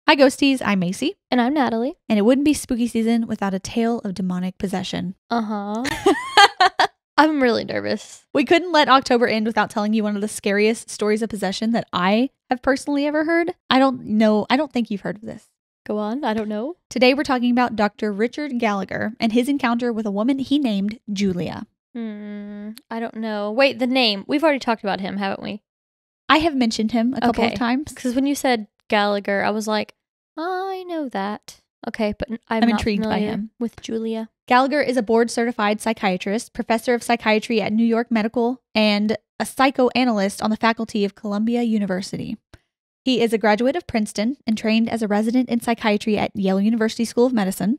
Hi Ghosties, I'm Macy, And I'm Natalie. and it wouldn't be spooky season without a tale of demonic possession. I'm really nervous. We couldn't let October end without telling you one of the scariest stories of possession that I have personally ever heard. I don't think you've heard of this. Go on. I don't know. Today we're talking about Dr. Richard Gallagher and his encounter with a woman he named Julia. I don't know. Wait, the name. We've already talked about him, haven't we? I have mentioned him a couple of Okay. times. Because when you said Gallagher, I was like, I know that. Okay, but I'm not intrigued by familiar him. with Julia. Gallagher is a board-certified psychiatrist, professor of psychiatry at New York Medical, and a psychoanalyst on the faculty of Columbia University. He is a graduate of Princeton and trained as a resident in psychiatry at Yale University School of Medicine.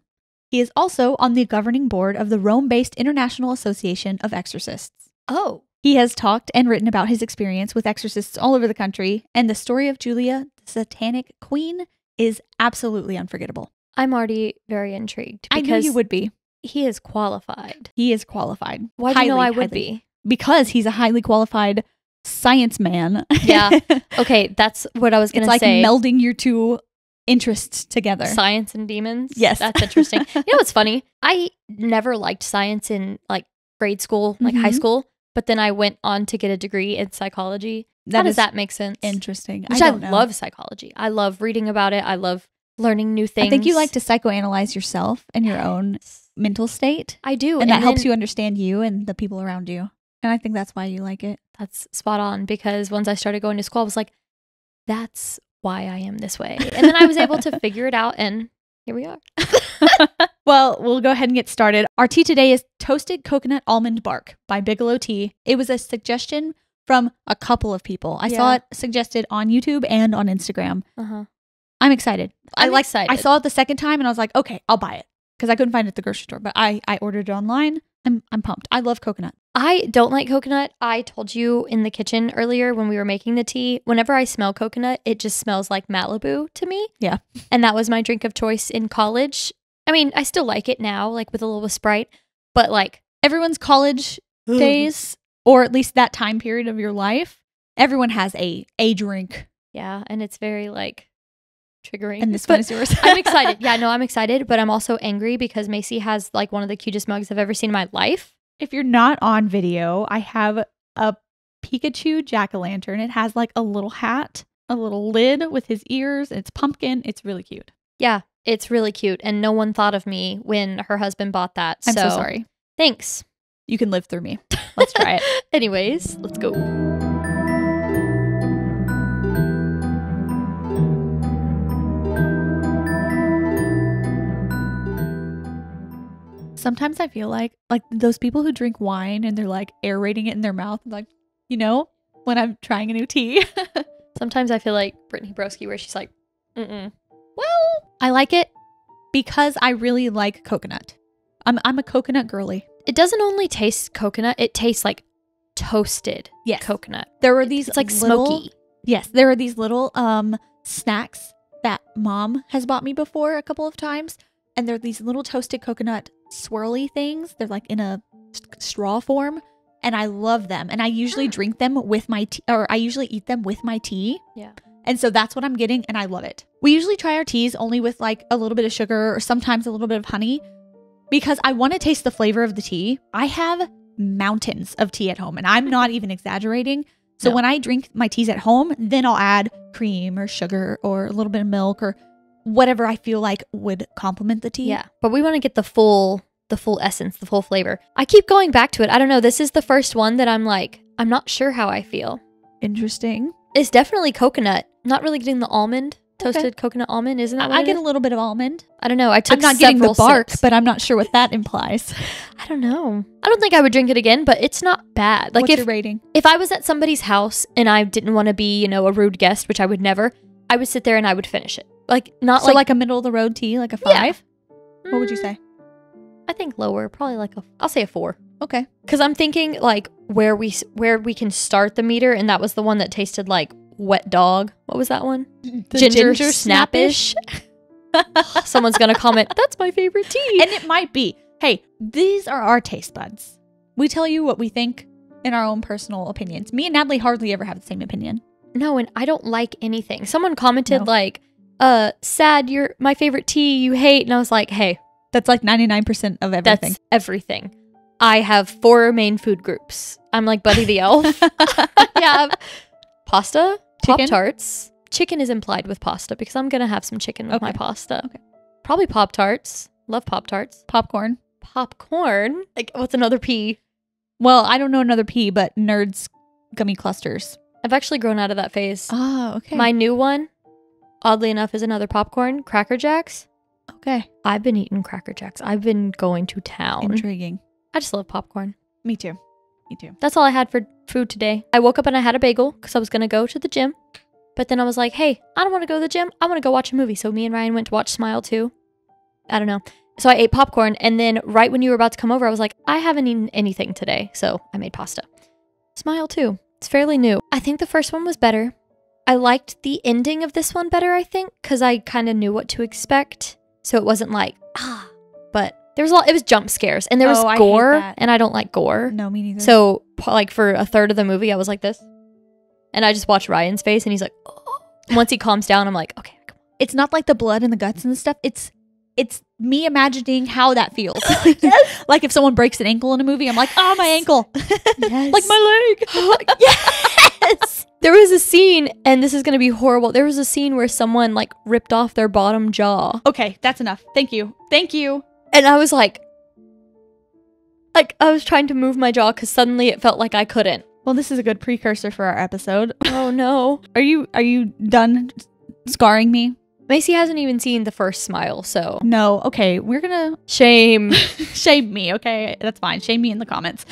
He is also on the governing board of the Rome-based International Association of Exorcists. Oh. He has talked and written about his experience with exorcists all over the country, and the story of Julia, the Satanic Queen, is absolutely unforgettable. I'm already very intrigued. I knew you would be. He is qualified. He is qualified. Why do you know I would be? Because he's a highly qualified science man. Yeah. Okay, that's what I was going It's to like say. melding your two interests together. Science and demons? Yes. That's interesting. You know what's funny? I never liked science in like grade school, like high Mhm. school, but then I went on to get a degree in psychology. How That does is that make sense? interesting. Which don't know. love psychology. I love reading about it. I love learning new things. I think you like to psychoanalyze yourself and your own Yes. mental state. I do. And that helps then you understand you and the people around you. And I think that's why you like it. That's spot on, because once I started going to school, I was like, that's why I am this way. And then I was able to figure it out, and here we are. Well, we'll go ahead and get started. Our tea today is Toasted Coconut Almond Bark by Bigelow Tea. It was a suggestion from a couple of people. I saw Yeah. it suggested on YouTube and on Instagram. Uh-huh. I'm excited. I'm excited. I saw it the second time and I was like, okay, I'll buy it. Because I couldn't find it at the grocery store. But I ordered it online. I'm pumped. I love coconut. I don't like coconut. I told you in the kitchen earlier when we were making the tea, whenever I smell coconut, it just smells like Malibu to me. Yeah. And that was my drink of choice in college. I mean, I still like it now, like with a little Sprite, but like Everyone's college days, or at least that time period of your life, everyone has a drink. yeah, and it's very like triggering. And this But one is yours. I'm excited. Yeah, no, I'm excited, but I'm also angry because Macy has like one of the cutest mugs I've ever seen in my life. If you're not on video, I have a Pikachu jack-o'-lantern. It has like a little hat, a little lid with his ears. It's pumpkin. It's really cute. Yeah, it's really cute, and no one thought of me when her husband bought that. I'm so sorry. Thanks. You can live through me. Let's try it. Anyways, let's go. Sometimes I feel like those people who drink wine and they're like aerating it in their mouth, like, when I'm trying a new tea. Sometimes I feel like Brittany Broski, where she's like, mm-mm. Well, I like it because I really like coconut. I'm a coconut girly. It doesn't only taste coconut, it tastes like toasted Yes. coconut. There were these It's like little- smoky. Yes, there are these little snacks that mom has bought me before a couple of times, and they're these little toasted coconut swirly things. They're like in a straw form, and I love them. And I usually drink them with my tea, or I usually eat them with my tea. Yeah. And so that's what I'm getting, and I love it. We usually try our teas only with like a little bit of sugar or sometimes a little bit of honey because I want to taste the flavor of the tea. I have mountains of tea at home, and I'm not even exaggerating. So No. when I drink my teas at home, then I'll add cream or sugar or a little bit of milk or whatever I feel like would complement the tea. Yeah, but we want to get the full essence, the full flavor. I keep going back to it. I don't know. This is the first one that I'm like, I'm not sure how I feel. Interesting. It's definitely coconut. I'm not really getting the almond, toasted coconut almond. Isn't that what I it get is? a little bit of almond. I don't know. I took I'm not getting the several bark, sips. but I'm not sure what that implies. I don't know. I don't think I would drink it again, but it's not bad. Like What's your rating? if I was at somebody's house and I didn't want to be, a rude guest, which I would never, I would sit there and I would finish it. Like not So like a middle of the road tea, like a 5? What would you Mm, say? I think lower, probably I'll say a 4. Okay. Cuz I'm thinking like where we can start the meter, and that was the one that tasted like wet dog. What was that one? The Ginger snappish. Someone's going to comment, "That's my favorite tea." And it might be. Hey, these are our taste buds. We tell you what we think in our own personal opinions. Me and Natalie hardly ever have the same opinion. No, and I don't like anything. Someone commented No. like, sad, you're my favorite tea you hate. And I was like, hey, That's like 99% of everything. that's everything. I have 4 main food groups. I'm like Buddy the Elf. I have pasta, Chicken? Pop-Tarts. Chicken is implied with pasta because I'm going to have some chicken with my Okay. pasta. Okay. Probably Pop-Tarts. Love Pop-Tarts. Popcorn. Popcorn? Like, what's another P? Well, I don't know another P, but Nerds gummy clusters. I've actually grown out of that phase. Oh, okay. My new one, oddly enough, is another popcorn, Cracker Jacks. Okay. I've been eating Cracker Jacks. I've been going to town. Intriguing. I just love popcorn. Me too. Me too. That's all I had for food today. I woke up and I had a bagel because I was going to go to the gym. But then I was like, hey, I don't want to go to the gym. I want to go watch a movie. So me and Ryan went to watch Smile 2. I don't know. So I ate popcorn. And then right when you were about to come over, I was like, I haven't eaten anything today. So I made pasta. Smile 2. It's fairly new. I think the first one was better. I liked the ending of this one better, I think, because I kind of knew what to expect. So it wasn't like, but there was a lot, it was jump scares and there was Oh, I hate gore that. and I don't like gore. No, me neither. So like for a third of the movie, I was like this. And I just watched Ryan's face and he's like, oh. Once he calms down, I'm like, okay, come it's not like the blood and the guts and the stuff. It's me imagining how that feels. Like if someone breaks an ankle in a movie, I'm like, oh, my ankle. Yes. Like my leg. Yes. There was a scene, and this is going to be horrible. There was a scene where someone like ripped off their bottom jaw. Okay, that's enough. Thank you. Thank you. And I was like I was trying to move my jaw because suddenly it felt like I couldn't. Well, this is a good precursor for our episode. Oh no. Are you done scarring me? Macy hasn't even seen the first Smile, so No. Okay, we're gonna shame. shame me. Okay, that's fine. Shame me in the comments.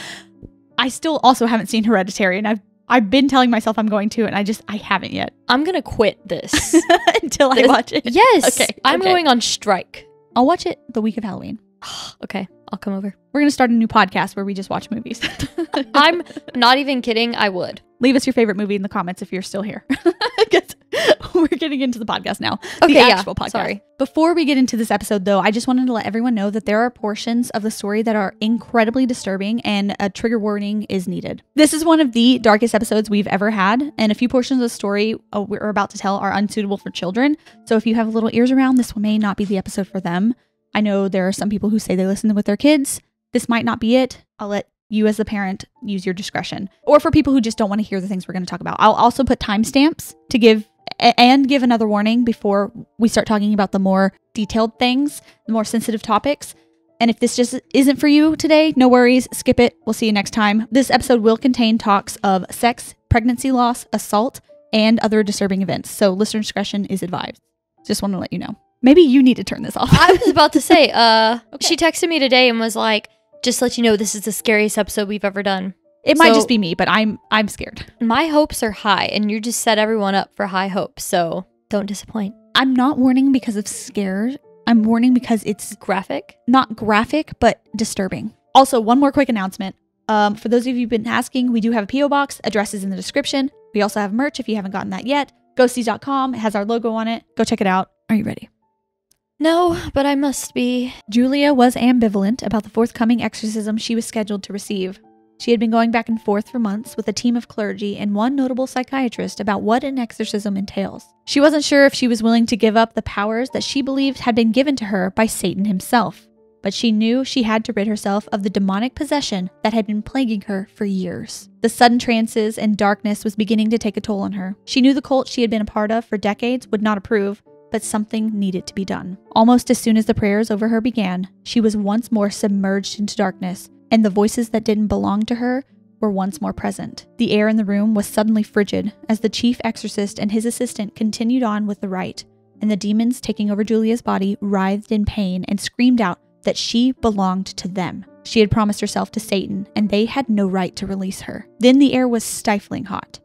I still also haven't seen Hereditary, and I've been telling myself I'm going to, and I haven't yet I'm going to quit this. until I watch it. Yes. Okay. I'm okay. going on strike. I'll watch it the week of Halloween. Okay, I'll come over. We're gonna start a new podcast where we just watch movies. I'm not even kidding. I would. Leave us your favorite movie in the comments if you're still here. 'Cause we're getting into the podcast now. Okay, the yeah, actual podcast. sorry. Before we get into this episode, though, I just wanted to let everyone know that there are portions of the story that are incredibly disturbing and a trigger warning is needed. This is one of the darkest episodes we've ever had, and a few portions of the story we're about to tell are unsuitable for children. So if you have little ears around, this may not be the episode for them. I know there are some people who say they listen with their kids. This might not be it. I'll let you as the parent use your discretion. Or for people who just don't want to hear the things we're going to talk about. I'll also put timestamps to give another warning before we start talking about the more detailed things, the more sensitive topics. And if this just isn't for you today, no worries, skip it. We'll see you next time. This episode will contain talks of sex, pregnancy loss, assault, and other disturbing events. So listener discretion is advised. Just want to let you know. Maybe you need to turn this off. I was about to say, she texted me today and was like, just to let you know, this is the scariest episode we've ever done. It might So- just be me, but I'm scared. My hopes are high, and you just set everyone up for high hopes, so don't disappoint. I'm not warning because of scared. I'm warning because it's Graphic? not graphic, but disturbing. Also, one more quick announcement. For those of you who've been asking, we do have a P.O. box. Address is in the description. We also have merch if you haven't gotten that yet. Ghosties.com. It has our logo on it. Go check it out. Are you ready? No, but I must be. Julia was ambivalent about the forthcoming exorcism she was scheduled to receive. She had been going back and forth for months with a team of clergy and one notable psychiatrist about what an exorcism entails. She wasn't sure if she was willing to give up the powers that she believed had been given to her by Satan himself, but she knew she had to rid herself of the demonic possession that had been plaguing her for years. The sudden trances and darkness was beginning to take a toll on her. She knew the cult she had been a part of for decades would not approve, but something needed to be done. Almost as soon as the prayers over her began, she was once more submerged into darkness, and the voices that didn't belong to her were once more present. The air in the room was suddenly frigid as the chief exorcist and his assistant continued on with the rite, and the demons taking over Julia's body writhed in pain and screamed out that she belonged to them. She had promised herself to Satan, and they had no right to release her. Then the air was stifling hot.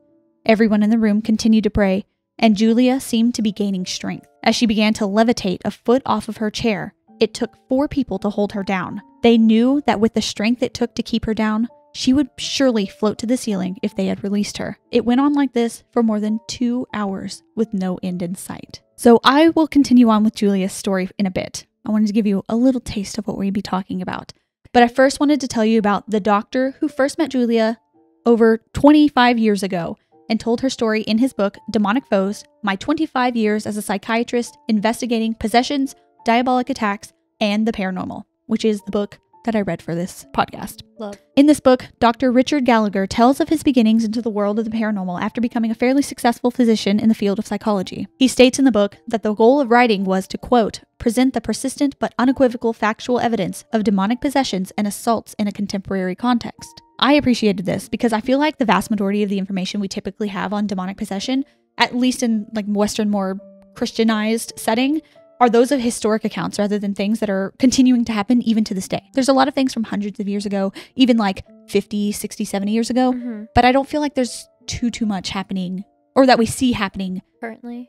Everyone in the room continued to pray, and Julia seemed to be gaining strength. As she began to levitate a foot off of her chair, it took 4 people to hold her down. They knew that with the strength it took to keep her down, she would surely float to the ceiling if they had released her. It went on like this for more than 2 hours with no end in sight. So I will continue on with Julia's story in a bit. I wanted to give you a little taste of what we'd be talking about. But I first wanted to tell you about the doctor who first met Julia over 25 years ago. and told her story in his book, Demonic Foes, My 25 Years as a Psychiatrist Investigating Possessions, Diabolic Attacks, and the Paranormal, which is the book that I read for this podcast. Love. In this book, Dr. Richard Gallagher tells of his beginnings into the world of the paranormal after becoming a fairly successful physician in the field of psychology. He states in the book that the goal of writing was to, quote, present the persistent but unequivocal factual evidence of demonic possessions and assaults in a contemporary context. I appreciated this because I feel like the vast majority of the information we typically have on demonic possession, at least in like Western, more Christianized setting, are those of historic accounts rather than things that are continuing to happen even to this day. There's a lot of things from hundreds of years ago, even like 50, 60, 70 years ago, but I don't feel like there's too much happening or that we see happening Currently.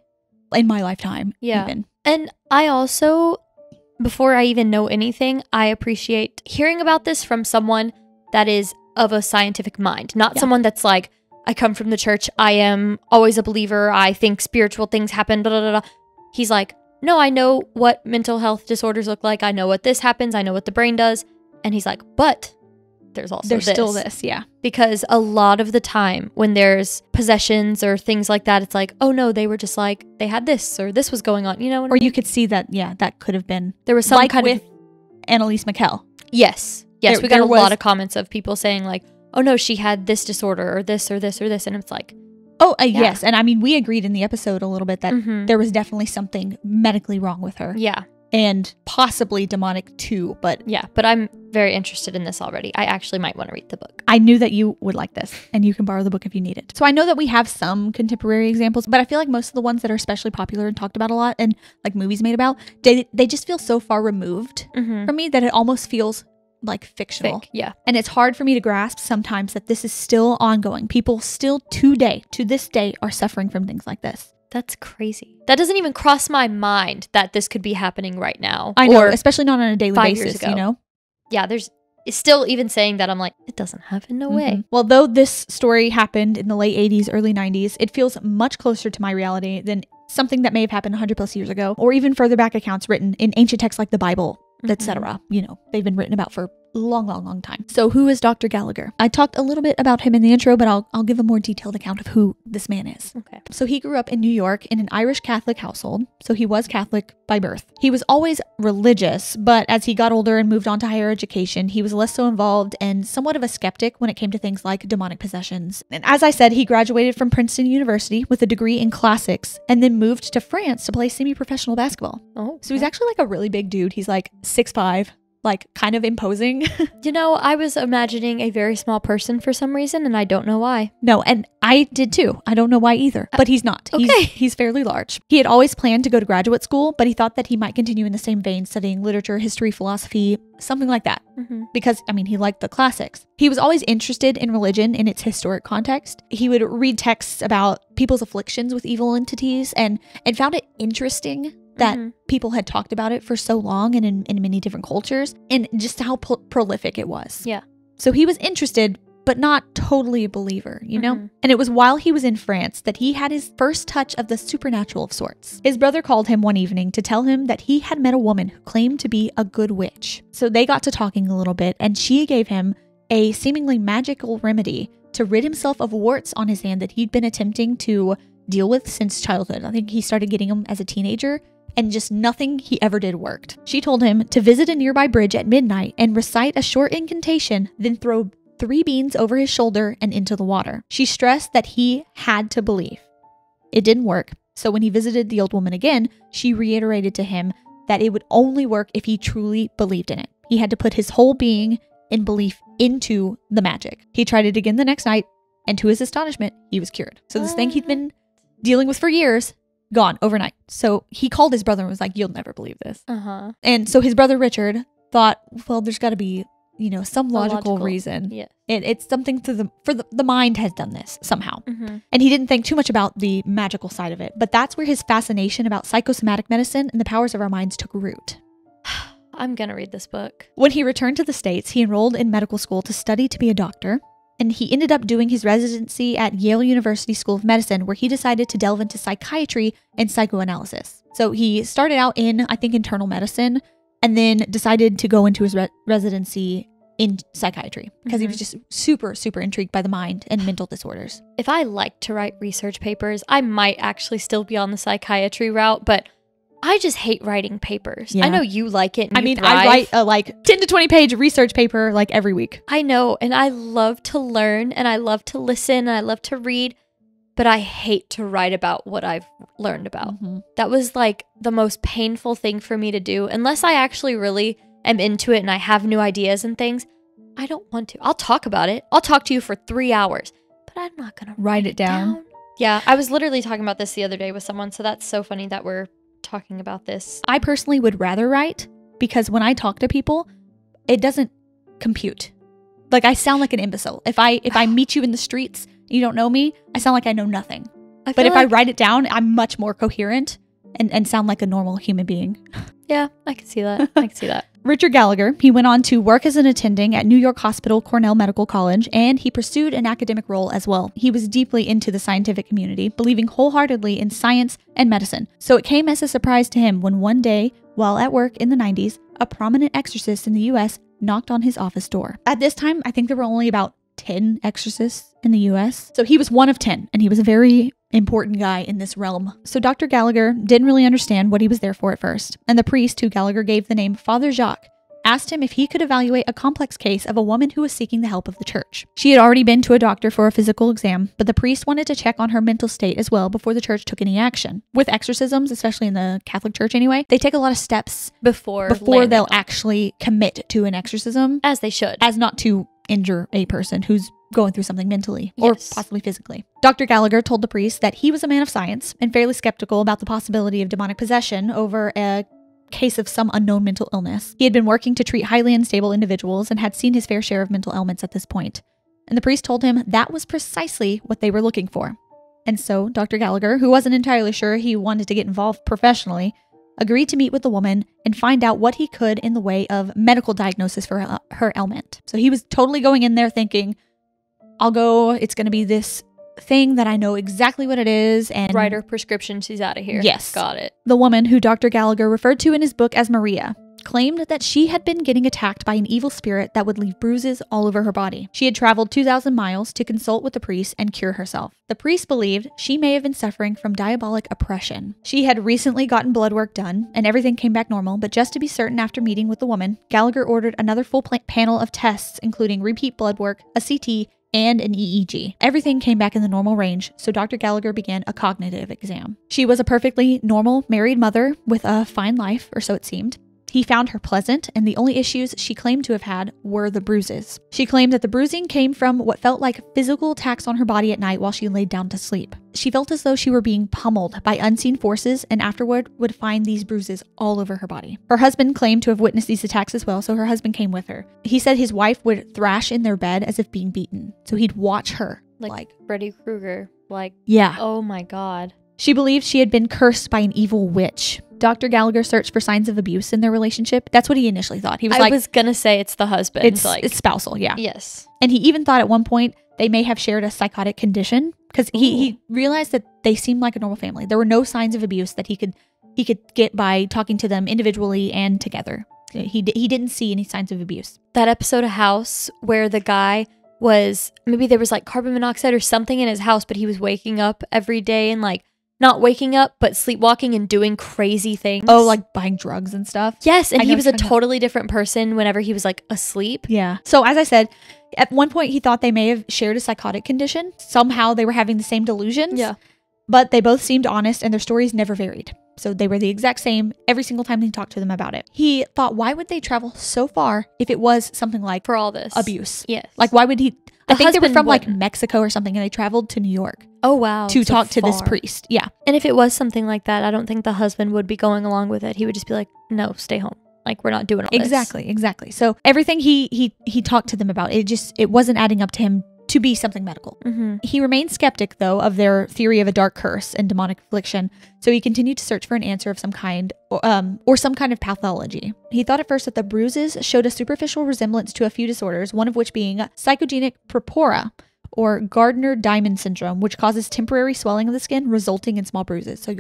in my lifetime. Yeah. Even. And I also, before I even know anything, I appreciate hearing about this from someone that is of a scientific mind, not someone that's like, I come from the church, I am always a believer, I think spiritual things happen, blah, blah, blah. He's like, no, I know what mental health disorders look like. I know what this happens. I know what the brain does. And he's like, but there's still this, yeah. Because a lot of the time when there's possessions or things like that, it's like, oh no, they were just like, they had this or this was going on, you know? Or you could see that, that could have been. There was some like kind with of... Annalise McKell. Yes. We got there a was... lot of comments of people saying like, oh no, she had this disorder or this or this or this. And it's like... Oh, yes. And I mean, we agreed in the episode a little bit that Mhm. there was definitely something medically wrong with her. Yeah. And possibly demonic too, but Yeah. But I'm very interested in this already. I actually might want to read the book. I knew that you would like this and you can borrow the book if you need it. So I know that we have some contemporary examples, but I feel like most of the ones that are especially popular and talked about a lot and like movies made about, they just feel so far removed Mm-hmm. from me that it almost feels like fictional. Fake. Yeah. And it's hard for me to grasp sometimes that this is still ongoing. People still to this day, are suffering from things like this. That's crazy. That doesn't even cross my mind that this could be happening right now. I know, Or, especially not on a daily 5 years basis, ago. you know? yeah, it's still even saying that I'm like, it doesn't happen. No way. Mhm. Well, though this story happened in the late 80s, early 90s, it feels much closer to my reality than something that may have happened 100 plus years ago, or even further back accounts written in ancient texts like the Bible, etc. You know, they've been written about for long time. So who is Dr. Gallagher? I talked a little bit about him in the intro, but I'll give a more detailed account of who this man is. Okay. So he grew up in New York in an Irish Catholic household. So he was Catholic by birth. He was always religious, but as he got older and moved on to higher education, he was less so involved and somewhat of a skeptic when it came to things like demonic possessions. And as I said, he graduated from Princeton University with a degree in classics and then moved to France to play semi-professional basketball. Oh. So he's actually like a really big dude. He's like 6'5", like kind of imposing. You know, I was imagining a very small person for some reason, and I don't know why. No, and I did too. I don't know why either, but he's not. Okay. He's fairly large. He had always planned to go to graduate school, but he thought that he might continue in the same vein, studying literature, history, philosophy, something like that. Mm-hmm. Because, I mean, he liked the classics. He was always interested in religion in its historic context. He would read texts about people's afflictions with evil entities and found it interesting that people had talked about it for so long and in many different cultures, and just how prolific it was. Yeah. So he was interested, but not totally a believer, you know? And it was while he was in France that he had his first touch of the supernatural of sorts. His brother called him one evening to tell him that he had met a woman who claimed to be a good witch. So they got to talking a little bit, and she gave him a seemingly magical remedy to rid himself of warts on his hand that he'd been attempting to deal with since childhood. I think he started getting them as a teenager, and just nothing he ever did worked. She told him to visit a nearby bridge at midnight and recite a short incantation, then throw 3 beans over his shoulder and into the water. She stressed that he had to believe. It didn't work, so when he visited the old woman again, she reiterated to him that it would only work if he truly believed in it. He had to put his whole being in belief into the magic. He tried it again the next night, and to his astonishment, he was cured. So this thing he'd been dealing with for years, gone overnight. So he called his brother and was like, "You'll never believe this." And so his brother Richard thought, well, there's got to be, you know, some logical reason. Yeah. It's something to the mind has done this somehow. And he didn't think too much about the magical side of it. But that's where his fascination about psychosomatic medicine and the powers of our minds took root. I'm gonna read this book. When he returned to the States, he enrolled in medical school to study to be a doctor. And he ended up doing his residency at Yale University School of Medicine, where he decided to delve into psychiatry and psychoanalysis. So he started out in, I think, internal medicine, and then decided to go into his residency in psychiatry because he was just super, super intrigued by the mind and mental disorders. If I liked to write research papers, I might actually still be on the psychiatry route, but I just hate writing papers. Yeah. I know you like it. And I you mean, thrive. I write a like 10 to 20 page research paper like every week. I know, and I love to learn, and I love to listen, and I love to read, but I hate to write about what I've learned about. That was like the most painful thing for me to do. Unless I actually really am into it and I have new ideas and things, I don't want to. I'll talk about it. I'll talk to you for 3 hours, but I'm not going to Write it down. Yeah, I was literally talking about this the other day with someone, so that's so funny that we're talking about this. I personally would rather write because when I talk to people, it doesn't compute. Like I sound like an imbecile. If I meet you in the streets, and you don't know me, I sound like I know nothing. But if I write it down, I'm much more coherent and sound like a normal human being. Yeah, I can see that. I can see that. Richard Gallagher, he went on to work as an attending at New York Hospital Cornell Medical College, and he pursued an academic role as well. He was deeply into the scientific community, believing wholeheartedly in science and medicine. So it came as a surprise to him when one day, while at work in the 90s, a prominent exorcist in the US knocked on his office door. At this time, I think there were only about 10 exorcists in the US. So he was one of 10, and he was a very important guy in this realm. So Dr. Gallagher didn't really understand what he was there for at first, and the priest, who Gallagher gave the name Father Jacques, asked him if he could evaluate a complex case of a woman who was seeking the help of the church. She had already been to a doctor for a physical exam, but the priest wanted to check on her mental state as well before the church took any action. With exorcisms, especially in the Catholic Church anyway, they take a lot of steps Before they'll actually commit to an exorcism, as they should, as not to injure a person who's going through something mentally or Yes. possibly physically. Dr. Gallagher told the priest that he was a man of science and fairly skeptical about the possibility of demonic possession over a case of some unknown mental illness. He had been working to treat highly unstable individuals and had seen his fair share of mental ailments at this point. And the priest told him that was precisely what they were looking for. And so Dr. Gallagher, who wasn't entirely sure he wanted to get involved professionally, agreed to meet with the woman and find out what he could in the way of medical diagnosis for her ailment. So he was totally going in there thinking, I'll go, it's going to be this thing that I know exactly what it is, and write her prescription, she's out of here. Yes. Got it. The woman, who Dr. Gallagher referred to in his book as Maria, claimed that she had been getting attacked by an evil spirit that would leave bruises all over her body. She had traveled 2,000 miles to consult with the priest and cure herself. The priest believed she may have been suffering from diabolic oppression. She had recently gotten blood work done, and everything came back normal, but just to be certain after meeting with the woman, Gallagher ordered another full panel of tests, including repeat blood work, a CT, and an EEG. Everything came back in the normal range, so Dr. Gallagher began a cognitive exam. She was a perfectly normal married mother with a fine life, or so it seemed. He found her pleasant, and the only issues she claimed to have had were the bruises. She claimed that the bruising came from what felt like physical attacks on her body at night while she laid down to sleep. She felt as though she were being pummeled by unseen forces, and afterward would find these bruises all over her body. Her husband claimed to have witnessed these attacks as well, so her husband came with her. He said his wife would thrash in their bed as if being beaten, so he'd watch her. Like Freddy Krueger. Like, yeah. oh my God. She believed she had been cursed by an evil witch. Dr. Gallagher searched for signs of abuse in their relationship. That's what he initially thought. He was I was gonna say it's the husband. It's spousal, yeah. Yes. And he even thought at one point they may have shared a psychotic condition because he realized that they seemed like a normal family. There were no signs of abuse that he could get by talking to them individually and together. He didn't see any signs of abuse. That episode of House where the guy was, maybe there was like carbon monoxide or something in his house, but he was waking up every day and like not waking up, but sleepwalking and doing crazy things. Oh, like buying drugs and stuff? Yes, and he was a what you're talking totally different person whenever he was like asleep. Yeah. So as I said, at one point he thought they may have shared a psychotic condition. Somehow they were having the same delusions. Yeah. But they both seemed honest and their stories never varied. So they were the exact same every single time he talked to them about it. He thought, why would they travel so far if it was something like For all this. abuse? Yes. Like, why would he? I think they were husband from like wouldn't. Mexico or something, and they traveled to New York Oh, wow. to so talk to this far. priest. Yeah. And if it was something like that, I don't think the husband would be going along with it. He would just be like, no, stay home. Like, we're not doing all this. Exactly. So everything he talked to them about, it wasn't adding up to him to be something medical. Mm-hmm. He remained skeptic, though, of their theory of a dark curse and demonic affliction, so he continued to search for an answer of some kind, or some kind of pathology. He thought at first that the bruises showed a superficial resemblance to a few disorders, one of which being psychogenic purpura, or Gardner-Diamond syndrome, which causes temporary swelling of the skin, resulting in small bruises. So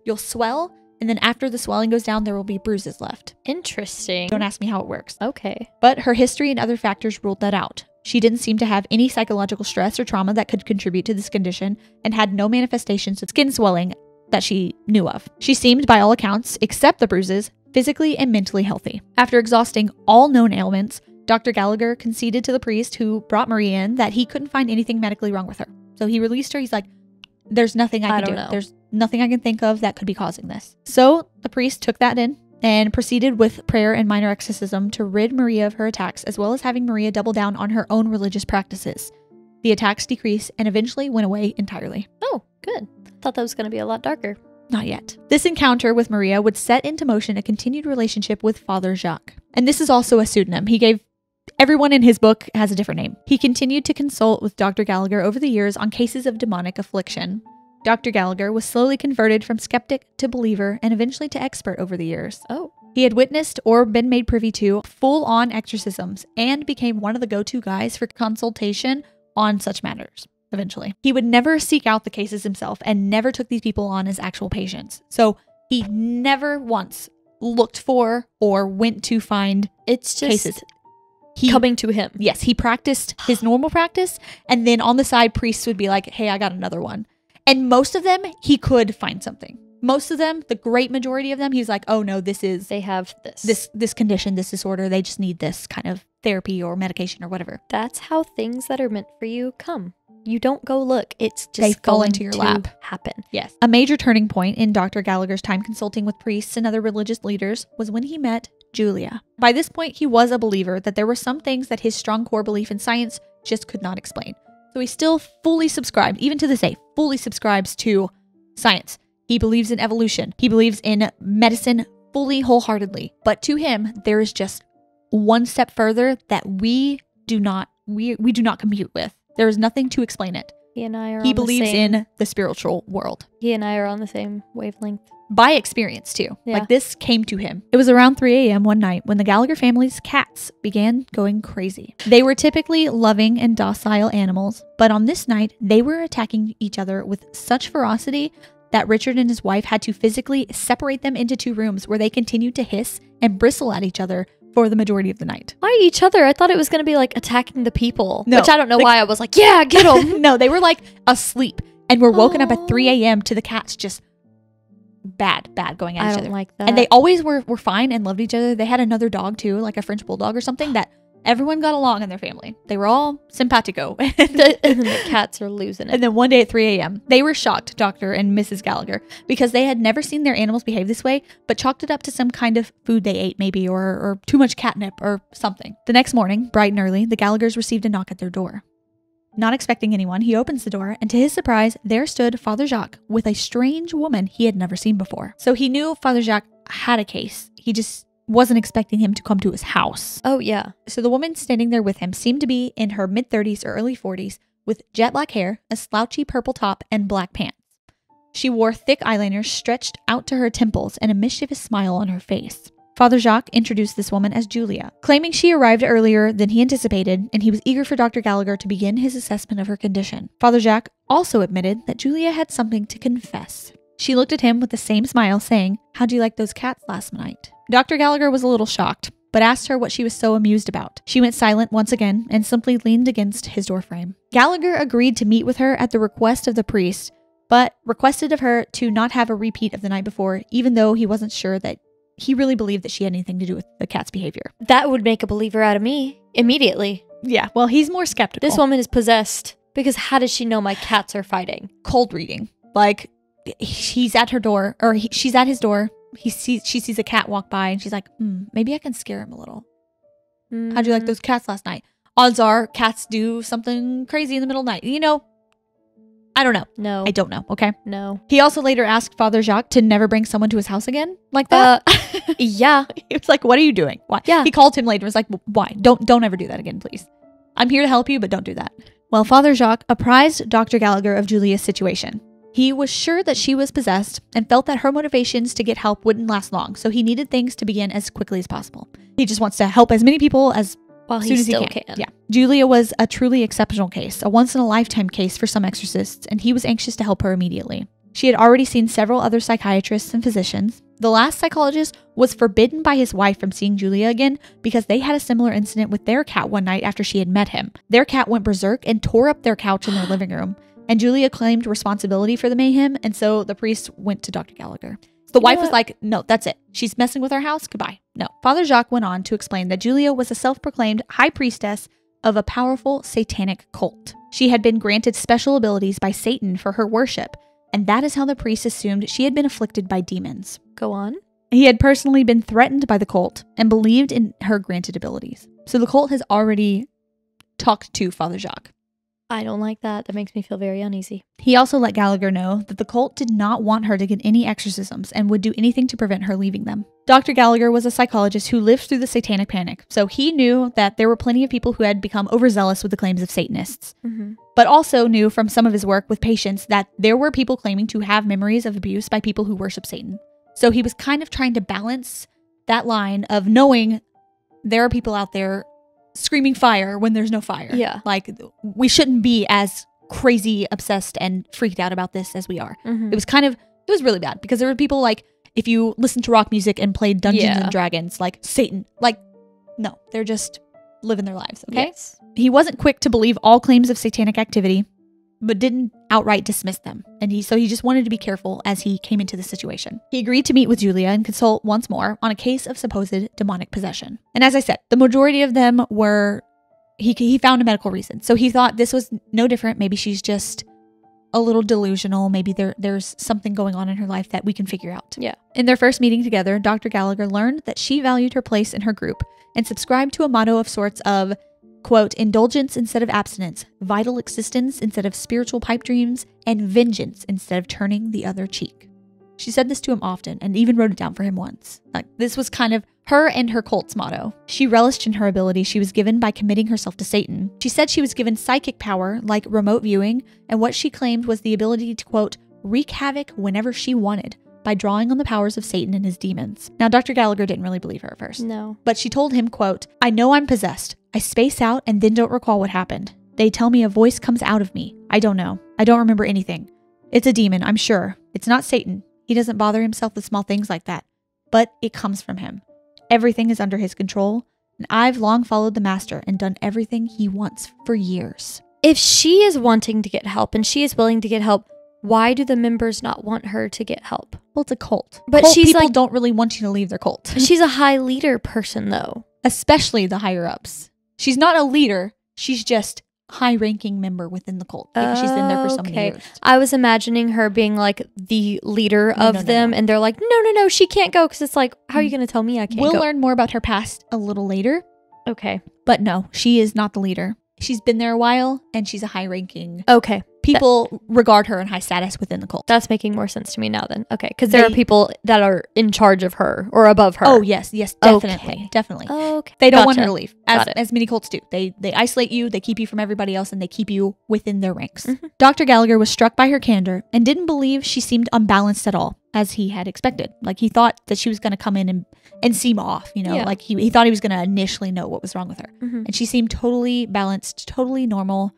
you'll swell, And then after the swelling goes down, there will be bruises left. Interesting. Don't ask me how it works. Okay. But her history and other factors ruled that out. She didn't seem to have any psychological stress or trauma that could contribute to this condition and had no manifestations of skin swelling that she knew of. She seemed, by all accounts, except the bruises, physically and mentally healthy. After exhausting all known ailments, Dr. Gallagher conceded to the priest who brought Maria in that he couldn't find anything medically wrong with her. So he released her. He's like, there's nothing I can do. know. There's nothing I can think of that could be causing this. So the priest took that in and proceeded with prayer and minor exorcism to rid Maria of her attacks, as well as having Maria double down on her own religious practices. The attacks decreased and eventually went away entirely. Oh, good. Thought that was going to be a lot darker. Not yet. This encounter with Maria would set into motion a continued relationship with Father Jacques. And this is also a pseudonym. He gave everyone in his book has a different name. He continued to consult with Dr. Gallagher over the years on cases of demonic affliction. Dr. Gallagher was slowly converted from skeptic to believer and eventually to expert over the years. Oh. He had witnessed or been made privy to full-on exorcisms and became one of the go-to guys for consultation on such matters, eventually. He would never seek out the cases himself and never took these people on as actual patients. So he never once looked for or went to find It's just cases. coming to him. Yes, he practiced his normal practice, and then on the side, priests would be like, hey, I got another one. And most of them, he could find something. Most of them, the great majority of them, he's like, oh no, this is They have this. this condition, this disorder. They just need this kind of therapy or medication or whatever. That's how things that are meant for you come. You don't go look. It's just They fall going into your to lap. happen. Yes. A major turning point in Dr. Gallagher's time consulting with priests and other religious leaders was when he met Julia. By this point, he was a believer that there were some things that his strong core belief in science just could not explain. So he still fully subscribed, even to this day, fully subscribes to science. He believes in evolution. He believes in medicine fully, wholeheartedly. But to him, there is just one step further that we do not compute with. There is nothing to explain it. He and I are He on the believes same- in the spiritual world. He and I are on the same wavelength. By experience, too. Yeah. Like, this came to him. It was around 3 a.m. one night when the Gallagher family's cats began going crazy. They were typically loving and docile animals, but on this night, they were attacking each other with such ferocity that Richard and his wife had to physically separate them into 2 rooms where they continued to hiss and bristle at each other for the majority of the night. Why each other? I thought it was going to be like attacking the people. No, Which I don't know like- why I was like, yeah, get them. No, they were like asleep and were woken up at Oh. 3 a.m. to the cats just bad going at I each don't other. like that. And they always were fine and loved each other. They had another dog too, like a French bulldog or something, that everyone got along in their family. They were all simpatico. and then the cats are losing it. And then one day at 3 a.m., they were shocked, Dr. and Mrs. Gallagher, because they had never seen their animals behave this way, but chalked it up to some kind of food they ate maybe, or too much catnip or something. The next morning, bright and early, the Gallaghers received a knock at their door. Not expecting anyone, he opens the door, and to his surprise, there stood Father Jacques with a strange woman he had never seen before. So he knew Father Jacques had a case. He just wasn't expecting him to come to his house. Oh, yeah. So the woman standing there with him seemed to be in her mid-30s or early 40s with jet black hair, a slouchy purple top, and black pants. She wore thick eyeliner stretched out to her temples and a mischievous smile on her face. Father Jacques introduced this woman as Julia, claiming she arrived earlier than he anticipated, and he was eager for Dr. Gallagher to begin his assessment of her condition. Father Jacques also admitted that Julia had something to confess. She looked at him with the same smile, saying, "How'd you like those cats last night?" Dr. Gallagher was a little shocked, but asked her what she was so amused about. She went silent once again and simply leaned against his doorframe. Gallagher agreed to meet with her at the request of the priest, but requested of her to not have a repeat of the night before, even though he wasn't sure that he really believed that she had anything to do with the cat's behavior. That would make a believer out of me immediately. Yeah, well, he's more skeptical. This woman is possessed because how does she know my cats are fighting? Cold reading. Like, he's at her door, or she's at his door. She sees a cat walk by, and she's like, maybe I can scare him a little. How'd you like those cats last night? Odds are cats do something crazy in the middle of the night. You know, I don't know. No. I don't know, okay? No. He also later asked Father Jacques to never bring someone to his house again like that. Yeah. He was like, what are you doing? Why? Yeah. He called him later and was like, why? Don't ever do that again, please. I'm here to help you, but don't do that. Well, Father Jacques apprised Dr. Gallagher of Julia's situation. He was sure that she was possessed and felt that her motivations to get help wouldn't last long, so he needed things to begin as quickly as possible. He just wants to help as many people as While soon he as still he can. Yeah. Julia was a truly exceptional case, a once-in-a-lifetime case for some exorcists, and he was anxious to help her immediately. She had already seen several other psychiatrists and physicians. The last psychologist was forbidden by his wife from seeing Julia again because they had a similar incident with their cat one night after she had met him. Their cat went berserk and tore up their couch in their living room, and Julia claimed responsibility for the mayhem, and so the priest went to Dr. Gallagher. The wife was like, no, that's it. She's messing with our house. Goodbye. No. Father Jacques went on to explain that Julia was a self-proclaimed high priestess of a powerful satanic cult. She had been granted special abilities by Satan for her worship, and that is how the priest assumed she had been afflicted by demons. Go on. He had personally been threatened by the cult and believed in her granted abilities. So the cult has already talked to Father Jacques. I don't like that. That makes me feel very uneasy. He also let Gallagher know that the cult did not want her to get any exorcisms and would do anything to prevent her leaving them. Dr. Gallagher was a psychologist who lived through the satanic panic, so he knew that there were plenty of people who had become overzealous with the claims of Satanists, but also knew from some of his work with patients that there were people claiming to have memories of abuse by people who worship Satan. So he was kind of trying to balance that line of knowing there are people out there screaming fire when there's no fire. Yeah. Like, we shouldn't be as crazy obsessed and freaked out about this as we are. It was really bad because there were people like, if you listen to rock music and played Dungeons and Dragons, like Satan, like, no, they're just living their lives. Okay. Yes. He wasn't quick to believe all claims of satanic activity, but didn't outright dismiss them. And he just wanted to be careful as he came into the situation. He agreed to meet with Julia and consult once more on a case of supposed demonic possession. And as I said, the majority of them were, he found a medical reason. So he thought this was no different. Maybe she's just a little delusional. Maybe there's something going on in her life that we can figure out. Yeah. In their first meeting together, Dr. Gallagher learned that she valued her place in her group and subscribed to a motto of sorts of, quote, indulgence instead of abstinence, vital existence instead of spiritual pipe dreams, and vengeance instead of turning the other cheek. She said this to him often and even wrote it down for him once. Like, this was kind of her and her cult's motto. She relished in her ability she was given by committing herself to Satan. She said she was given psychic power like remote viewing, and what she claimed was the ability to, quote, wreak havoc whenever she wanted by drawing on the powers of Satan and his demons. Now, Dr. Gallagher didn't really believe her at first. No. But she told him, quote, I know I'm possessed. I space out and then don't recall what happened. They tell me a voice comes out of me. I don't know. I don't remember anything. It's a demon, I'm sure. It's not Satan. He doesn't bother himself with small things like that. But it comes from him. Everything is under his control, and I've long followed the master and done everything he wants for years. If she is wanting to get help and she is willing to get help, why do the members not want her to get help? Well, it's a cult. But Cult she's people like, don't really want you to leave their cult. she's a high leader person though. Especially the higher ups. She's not a leader. She's just high-ranking member within the cult. Because she's been there for so many years. I was imagining her being like the leader of them, and they're like, no, she can't go, because it's like, how are you going to tell me I can't go? We'll learn more about her past a little later. Okay. But no, she is not the leader. She's been there a while, and she's a high-ranking. Okay. People regard her in high status within the cult. That's making more sense to me now then. Okay. Because there are people that are in charge of her or above her. Oh, yes, definitely. Okay. Definitely. Okay. They don't want her to leave, Got it. as many cults do. They isolate you, they keep you from everybody else, and they keep you within their ranks. Dr. Gallagher was struck by her candor and didn't believe she seemed unbalanced at all, as he had expected. Like, he thought that she was going to come in and seem off, you know? Yeah. Like, he thought he was going to initially know what was wrong with her. And she seemed totally balanced, totally normal,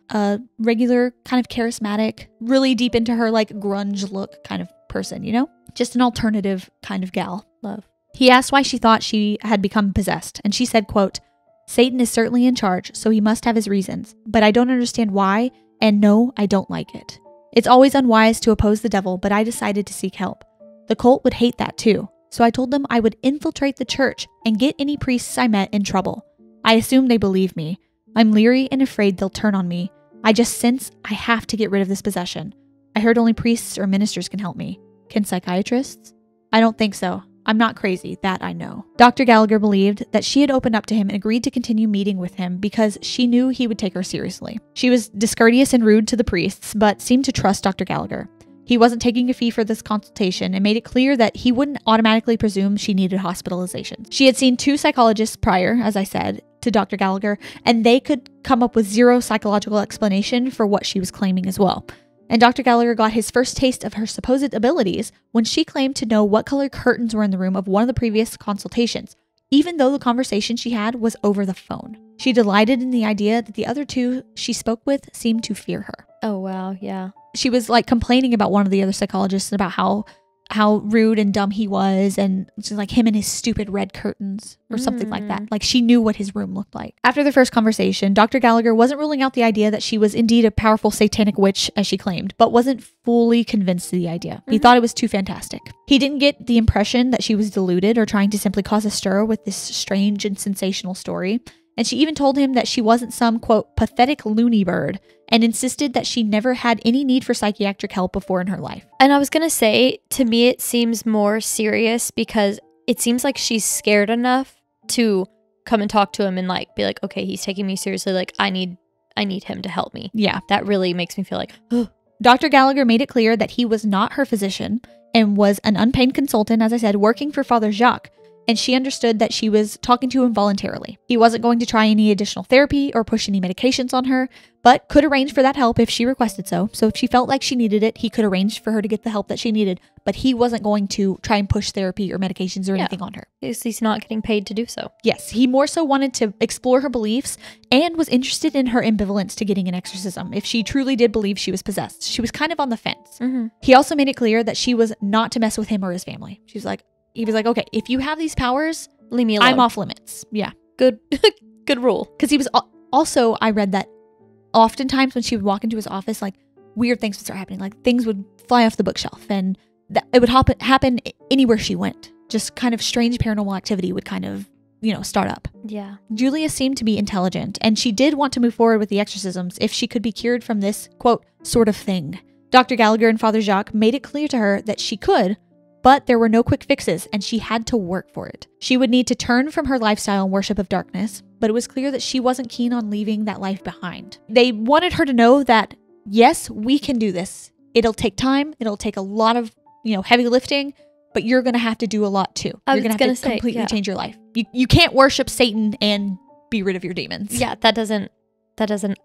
regular, kind of charismatic, really deep into her, like, grunge look kind of person, you know? Just an alternative kind of gal. Love. He asked why she thought she had become possessed, and she said, quote, Satan is certainly in charge, so he must have his reasons, but I don't understand why, and no, I don't like it. It's always unwise to oppose the devil, but I decided to seek help. The cult would hate that too, so I told them I would infiltrate the church and get any priests I met in trouble. I assume they believe me. I'm leery and afraid they'll turn on me. I just sense I have to get rid of this possession. I heard only priests or ministers can help me. Can psychiatrists? I don't think so. I'm not crazy, that I know. Dr. Gallagher believed that she had opened up to him and agreed to continue meeting with him because she knew he would take her seriously. She was discourteous and rude to the priests, but seemed to trust Dr. Gallagher. He wasn't taking a fee for this consultation and made it clear that he wouldn't automatically presume she needed hospitalization. She had seen 2 psychologists prior, as I said, to Dr. Gallagher, and they could come up with zero psychological explanation for what she was claiming as well. And Dr. Gallagher got his first taste of her supposed abilities when she claimed to know what color curtains were in the room of one of the previous consultations, even though the conversation she had was over the phone. She delighted in the idea that the other 2 she spoke with seemed to fear her. Oh, wow. Yeah. she was like complaining about one of the other psychologists about how rude and dumb he was, and she's like him and his stupid red curtains or something like that. Like she knew what his room looked like. After their first conversation, Dr. Gallagher wasn't ruling out the idea that she was indeed a powerful satanic witch as she claimed, but wasn't fully convinced of the idea. He thought it was too fantastic. He didn't get the impression that she was deluded or trying to simply cause a stir with this strange and sensational story. And she even told him that she wasn't some, quote, pathetic loony bird, and insisted that she never had any need for psychiatric help before in her life. And I was going to say, to me, it seems more serious because it seems like she's scared enough to come and talk to him and like be like, okay, he's taking me seriously. Like I need him to help me. Yeah. That really makes me feel like, oh. Dr. Gallagher made it clear that he was not her physician and was an unpaid consultant, as I said, working for Father Jacques. And she understood that she was talking to him voluntarily. He wasn't going to try any additional therapy or push any medications on her, but could arrange for that help if she requested so. So if she felt like she needed it, he could arrange for her to get the help that she needed, but he wasn't going to try and push therapy or medications or anything on her. He's not getting paid to do so. Yes, he more so wanted to explore her beliefs and was interested in her ambivalence to getting an exorcism. If she truly did believe she was possessed, she was kind of on the fence. He also made it clear that she was not to mess with him or his family. He was like, okay, if you have these powers, leave me alone. I'm off limits. Yeah. Good rule. Because he was also, I read that oftentimes when she would walk into his office, like weird things would start happening. Like things would fly off the bookshelf and it would happen anywhere she went. Just kind of strange paranormal activity would kind of, start up. Yeah. Julia seemed to be intelligent and she did want to move forward with the exorcisms if she could be cured from this, quote, sort of thing. Dr. Gallagher and Father Jacques made it clear to her that she could, but there were no quick fixes and she had to work for it. She would need to turn from her lifestyle and worship of darkness, but it was clear that she wasn't keen on leaving that life behind. They wanted her to know that, yes, we can do this. It'll take time. It'll take a lot of, heavy lifting, but you're going to have to do a lot too. You're going to have to completely change your life. You can't worship Satan and be rid of your demons. Yeah, that doesn't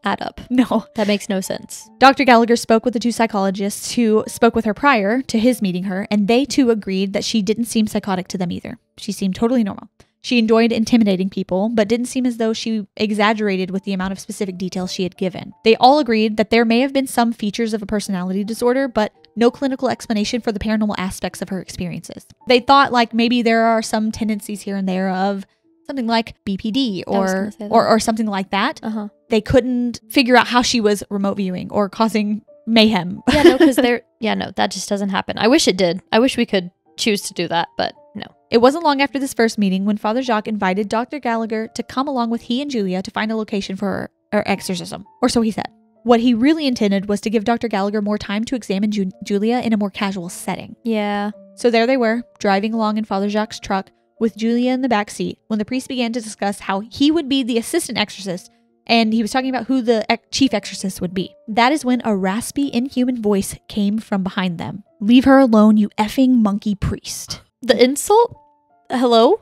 add up. No. That makes no sense. Dr. Gallagher spoke with the two psychologists who spoke with her prior to his meeting her, and they too agreed that she didn't seem psychotic to them either. She seemed totally normal. She enjoyed intimidating people, but didn't seem as though she exaggerated with the amount of specific details she had given. They all agreed that there may have been some features of a personality disorder, but no clinical explanation for the paranormal aspects of her experiences. They thought like maybe there are some tendencies here and there of something like BPD or something like that. They couldn't figure out how she was remote viewing or causing mayhem. Yeah, no, because that just doesn't happen. I wish it did. I wish we could choose to do that, but no. It wasn't long after this first meeting when Father Jacques invited Dr. Gallagher to come along with he and Julia to find a location for her exorcism, or so he said. What he really intended was to give Dr. Gallagher more time to examine Julia in a more casual setting. Yeah. So there they were, driving along in Father Jacques' truck with Julia in the back seat when the priest began to discuss how he would be the assistant exorcist, and he was talking about who the chief exorcist would be. That is when a raspy, inhuman voice came from behind them. "Leave her alone, you effing monkey priest." The insult? Hello?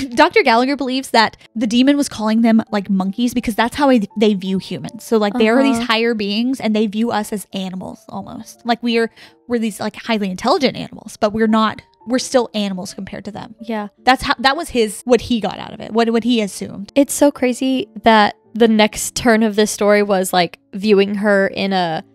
Dr. Gallagher believes that the demon was calling them like monkeys because that's how they view humans. So like there are these higher beings and they view us as animals almost. Like we're these like highly intelligent animals, but we're still animals compared to them. Yeah. That was what he got out of it. What he assumed. It's so crazy that the next turn of this story was like viewing her in a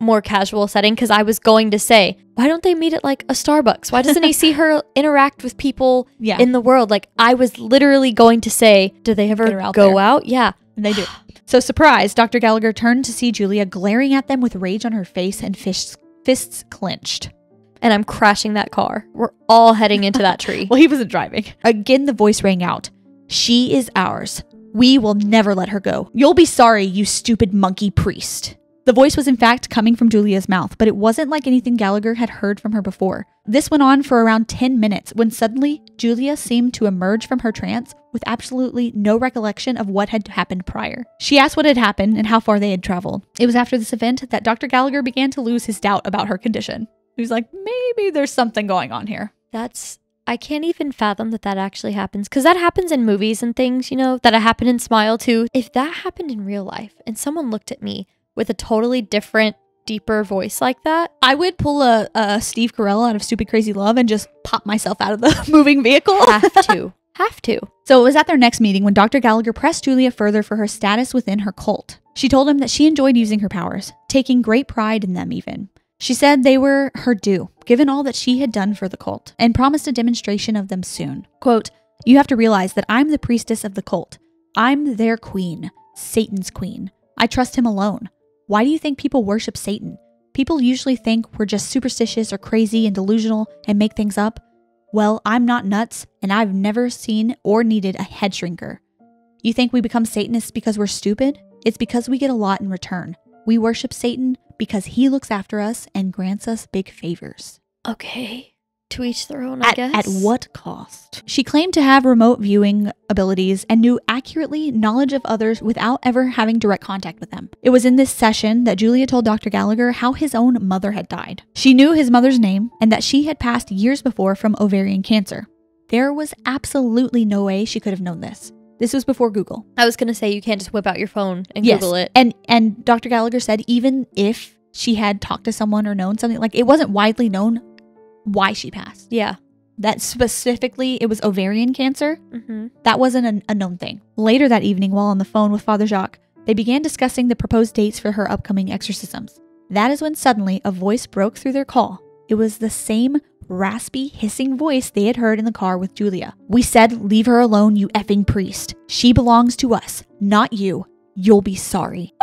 more casual setting, because I was going to say, why don't they meet at like a Starbucks? Why doesn't he see her interact with people in the world? Like I was literally going to say, do they ever go out? Yeah. And they do. So surprised, Dr. Gallagher turned to see Julia glaring at them with rage on her face and fists clenched. And I'm crashing that car. We're all heading into that tree. Well, he wasn't driving. Again, the voice rang out. "She is ours. We will never let her go. You'll be sorry, you stupid monkey priest." The voice was in fact coming from Julia's mouth, but it wasn't like anything Gallagher had heard from her before. This went on for around 10 minutes when suddenly Julia seemed to emerge from her trance with absolutely no recollection of what had happened prior. She asked what had happened and how far they had traveled. It was after this event that Dr. Gallagher began to lose his doubt about her condition. He was like, maybe there's something going on here. I can't even fathom that actually happens, because that happens in movies and things, that happened in Smile too. If that happened in real life and someone looked at me with a totally different, deeper voice like that, I would pull a Steve Carell out of Stupid Crazy Love and just pop myself out of the moving vehicle. Have to. So it was at their next meeting when Dr. Gallagher pressed Julia further for her status within her cult. She told him that she enjoyed using her powers, taking great pride in them even. She said they were her due, given all that she had done for the cult, and promised a demonstration of them soon. Quote, "You have to realize that I'm the priestess of the cult. I'm their queen, Satan's queen. I trust him alone. Why do you think people worship Satan? People usually think we're just superstitious or crazy and delusional and make things up. Well, I'm not nuts, and I've never seen or needed a head shrinker. You think we become Satanists because we're stupid? It's because we get a lot in return. We worship Satan because he looks after us and grants us big favors." Okay. To each their own, I guess. At what cost? She claimed to have remote viewing abilities and knew accurately knowledge of others without ever having direct contact with them. It was in this session that Julia told Dr. Gallagher how his own mother had died. She knew his mother's name and that she had passed years before from ovarian cancer. There was absolutely no way she could have known this. This was before Google. I was going to say you can't just whip out your phone and Yes. Google it. And Dr. Gallagher said even if she had talked to someone or known something, like it wasn't widely known why she passed. Yeah. That specifically, it was ovarian cancer. Mm-hmm. That wasn't a known thing. Later that evening, while on the phone with Father Jacques, they began discussing the proposed dates for her upcoming exorcisms. That is when suddenly a voice broke through their call. It was the same raspy, hissing voice they had heard in the car with Julia. "We said, leave her alone, you effing priest. She belongs to us, not you. You'll be sorry."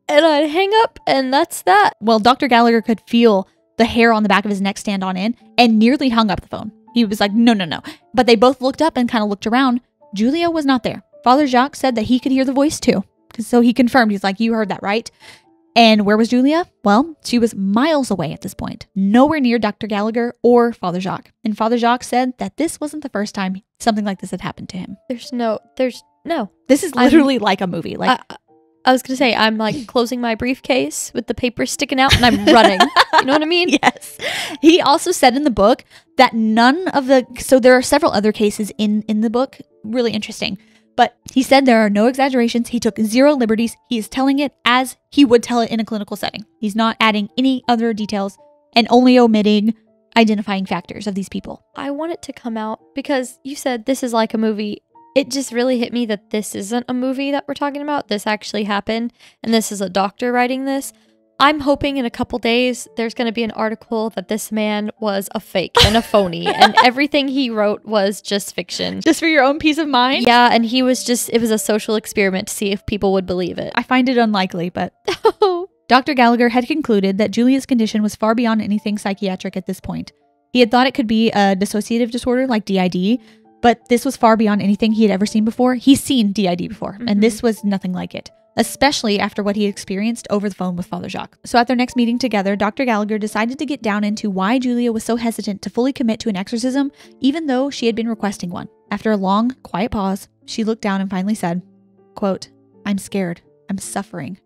And I'd hang up, and that's that. Well, Dr. Gallagher could feel the hair on the back of his neck stand on end and nearly hung up the phone. He was like, no. But they both looked up and kind of looked around. Julia was not there. Father Jacques said that he could hear the voice too. So he confirmed, he's like, you heard that, right? And where was Julia? Well, she was miles away at this point, nowhere near Dr. Gallagher or Father Jacques. And Father Jacques said that this wasn't the first time something like this had happened to him. There's no. This is literally like a movie. Like I was going to say, I'm like closing my briefcase with the paper sticking out and I'm running. You know what I mean? Yes. He also said in the book that so there are several other cases in the book, really interesting. But he said there are no exaggerations. He took zero liberties. He is telling it as he would tell it in a clinical setting. He's not adding any other details and only omitting identifying factors of these people. I want it to come out because you said this is like a movie. It just really hit me that this isn't a movie that we're talking about. This actually happened, and this is a doctor writing this. I'm hoping in a couple days there's going to be an article that this man was a fake and a phony, and everything he wrote was just fiction. Just for your own peace of mind? Yeah, and it was a social experiment to see if people would believe it. I find it unlikely, but... Dr. Gallagher had concluded that Julia's condition was far beyond anything psychiatric at this point. He had thought it could be a dissociative disorder like DID, but this was far beyond anything he had ever seen before. He's seen DID before, and this was nothing like it, especially after what he experienced over the phone with Father Jacques. So at their next meeting together, Dr. Gallagher decided to get down into why Julia was so hesitant to fully commit to an exorcism, even though she had been requesting one. After a long, quiet pause, she looked down and finally said, quote, "I'm scared. I'm suffering.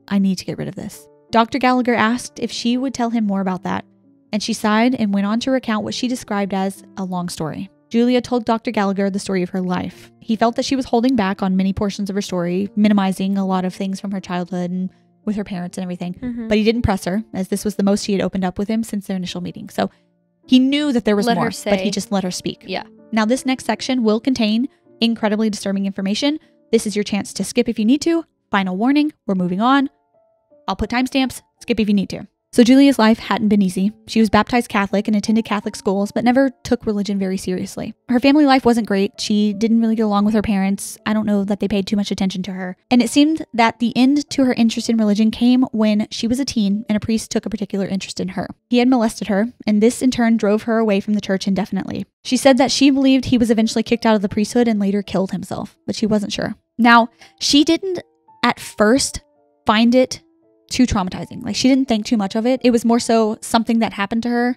I need to get rid of this." Dr. Gallagher asked if she would tell him more about that, and she sighed and went on to recount what she described as a long story. Julia told Dr. Gallagher the story of her life. He felt that she was holding back on many portions of her story, minimizing a lot of things from her childhood and with her parents and everything. But he didn't press her, as this was the most she had opened up with him since their initial meeting. So he knew that there was more, but he just let her speak. Yeah. Now, this next section will contain incredibly disturbing information. This is your chance to skip if you need to. Final warning, we're moving on. I'll put timestamps. Skip if you need to. So Julia's life hadn't been easy. She was baptized Catholic and attended Catholic schools, but never took religion very seriously. Her family life wasn't great. She didn't really get along with her parents. I don't know that they paid too much attention to her. And it seemed that the end to her interest in religion came when she was a teen and a priest took a particular interest in her. He had molested her, and this in turn drove her away from the church indefinitely. She said that she believed he was eventually kicked out of the priesthood and later killed himself, but she wasn't sure. Now, she didn't at first find it too traumatizing. Like, she didn't think too much of it. It was more so something that happened to her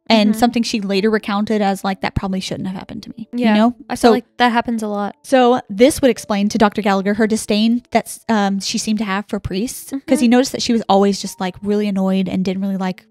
and something she later recounted as like, that probably shouldn't have happened to me. Yeah. You know? I feel like that happens a lot. So this would explain to Dr. Gallagher her disdain that she seemed to have for priests, because he noticed that she was always just like really annoyed and didn't really like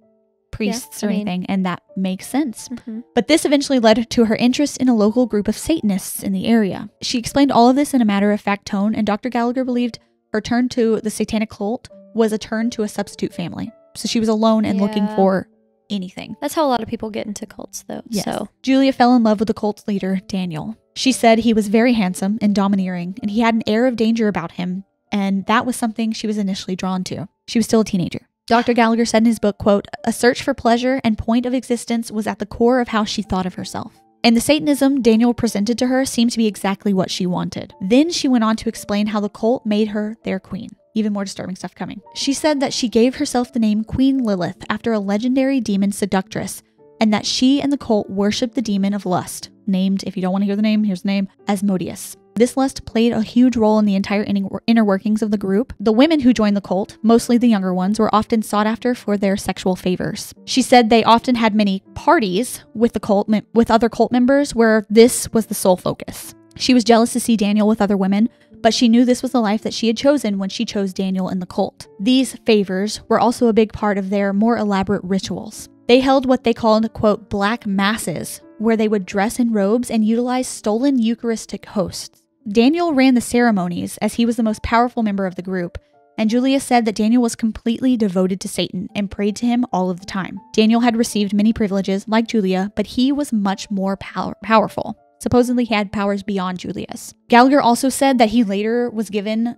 priests or anything. And that makes sense. But this eventually led to her interest in a local group of Satanists in the area. She explained all of this in a matter-of-fact tone, and Dr. Gallagher believed her turn to the satanic cult was a turn to a substitute family. So she was alone and looking for anything. That's how a lot of people get into cults, though. Yes. So Julia fell in love with the cult's leader, Daniel. She said he was very handsome and domineering, and he had an air of danger about him, and that was something she was initially drawn to. She was still a teenager. Dr. Gallagher said in his book, quote, "A search for pleasure and point of existence was at the core of how she thought of herself. And the Satanism Daniel presented to her seemed to be exactly what she wanted." Then she went on to explain how the cult made her their queen. Even more disturbing stuff coming. She said that she gave herself the name Queen Lilith after a legendary demon seductress, and that she and the cult worshipped the demon of lust, named, if you don't want to hear the name, here's the name, Asmodeus. This lust played a huge role in the entire inner workings of the group. The women who joined the cult, mostly the younger ones, were often sought after for their sexual favors. She said they often had many parties with the cult, with other cult members, where this was the sole focus. She was jealous to see Daniel with other women, but she knew this was the life that she had chosen when she chose Daniel in the cult. These favors were also a big part of their more elaborate rituals. They held what they called, quote, black masses, where they would dress in robes and utilize stolen Eucharistic hosts. Daniel ran the ceremonies as he was the most powerful member of the group, and Julia said that Daniel was completely devoted to Satan and prayed to him all of the time. Daniel had received many privileges like Julia, but he was much more powerful. Supposedly he had powers beyond Julia's. Gallagher also said that he later was given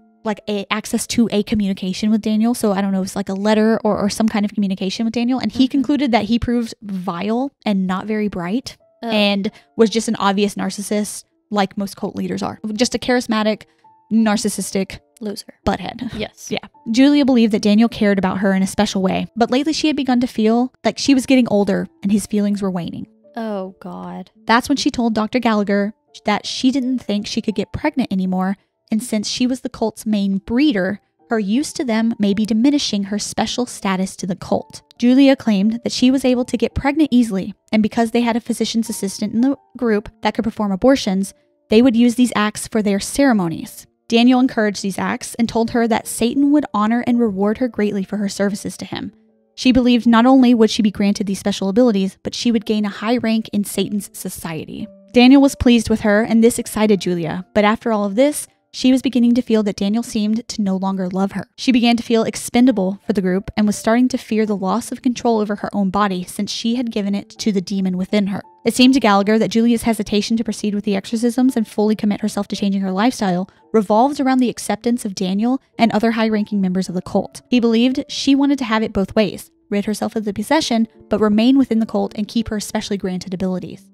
access to a communication with Daniel. So I don't know if it's like a letter or some kind of communication with Daniel. And he concluded that he proved vile and not very bright and was just an obvious narcissist, like most cult leaders are. Just a charismatic, narcissistic loser. Butthead. Yes. Yeah. Julia believed that Daniel cared about her in a special way, but lately she had begun to feel like she was getting older and his feelings were waning. Oh, God. That's when she told Dr. Gallagher that she didn't think she could get pregnant anymore, and since she was the cult's main breeder, her use to them may be diminishing her special status to the cult. Julia claimed that she was able to get pregnant easily, and because they had a physician's assistant in the group that could perform abortions, they would use these acts for their ceremonies. Daniel encouraged these acts and told her that Satan would honor and reward her greatly for her services to him. She believed not only would she be granted these special abilities, but she would gain a high rank in Satan's society. Daniel was pleased with her, and this excited Julia, but after all of this, she was beginning to feel that Daniel seemed to no longer love her. She began to feel expendable for the group and was starting to fear the loss of control over her own body since she had given it to the demon within her. It seemed to Gallagher that Julia's hesitation to proceed with the exorcisms and fully commit herself to changing her lifestyle revolved around the acceptance of Daniel and other high-ranking members of the cult. He believed she wanted to have it both ways, rid herself of the possession, but remain within the cult and keep her specially granted abilities.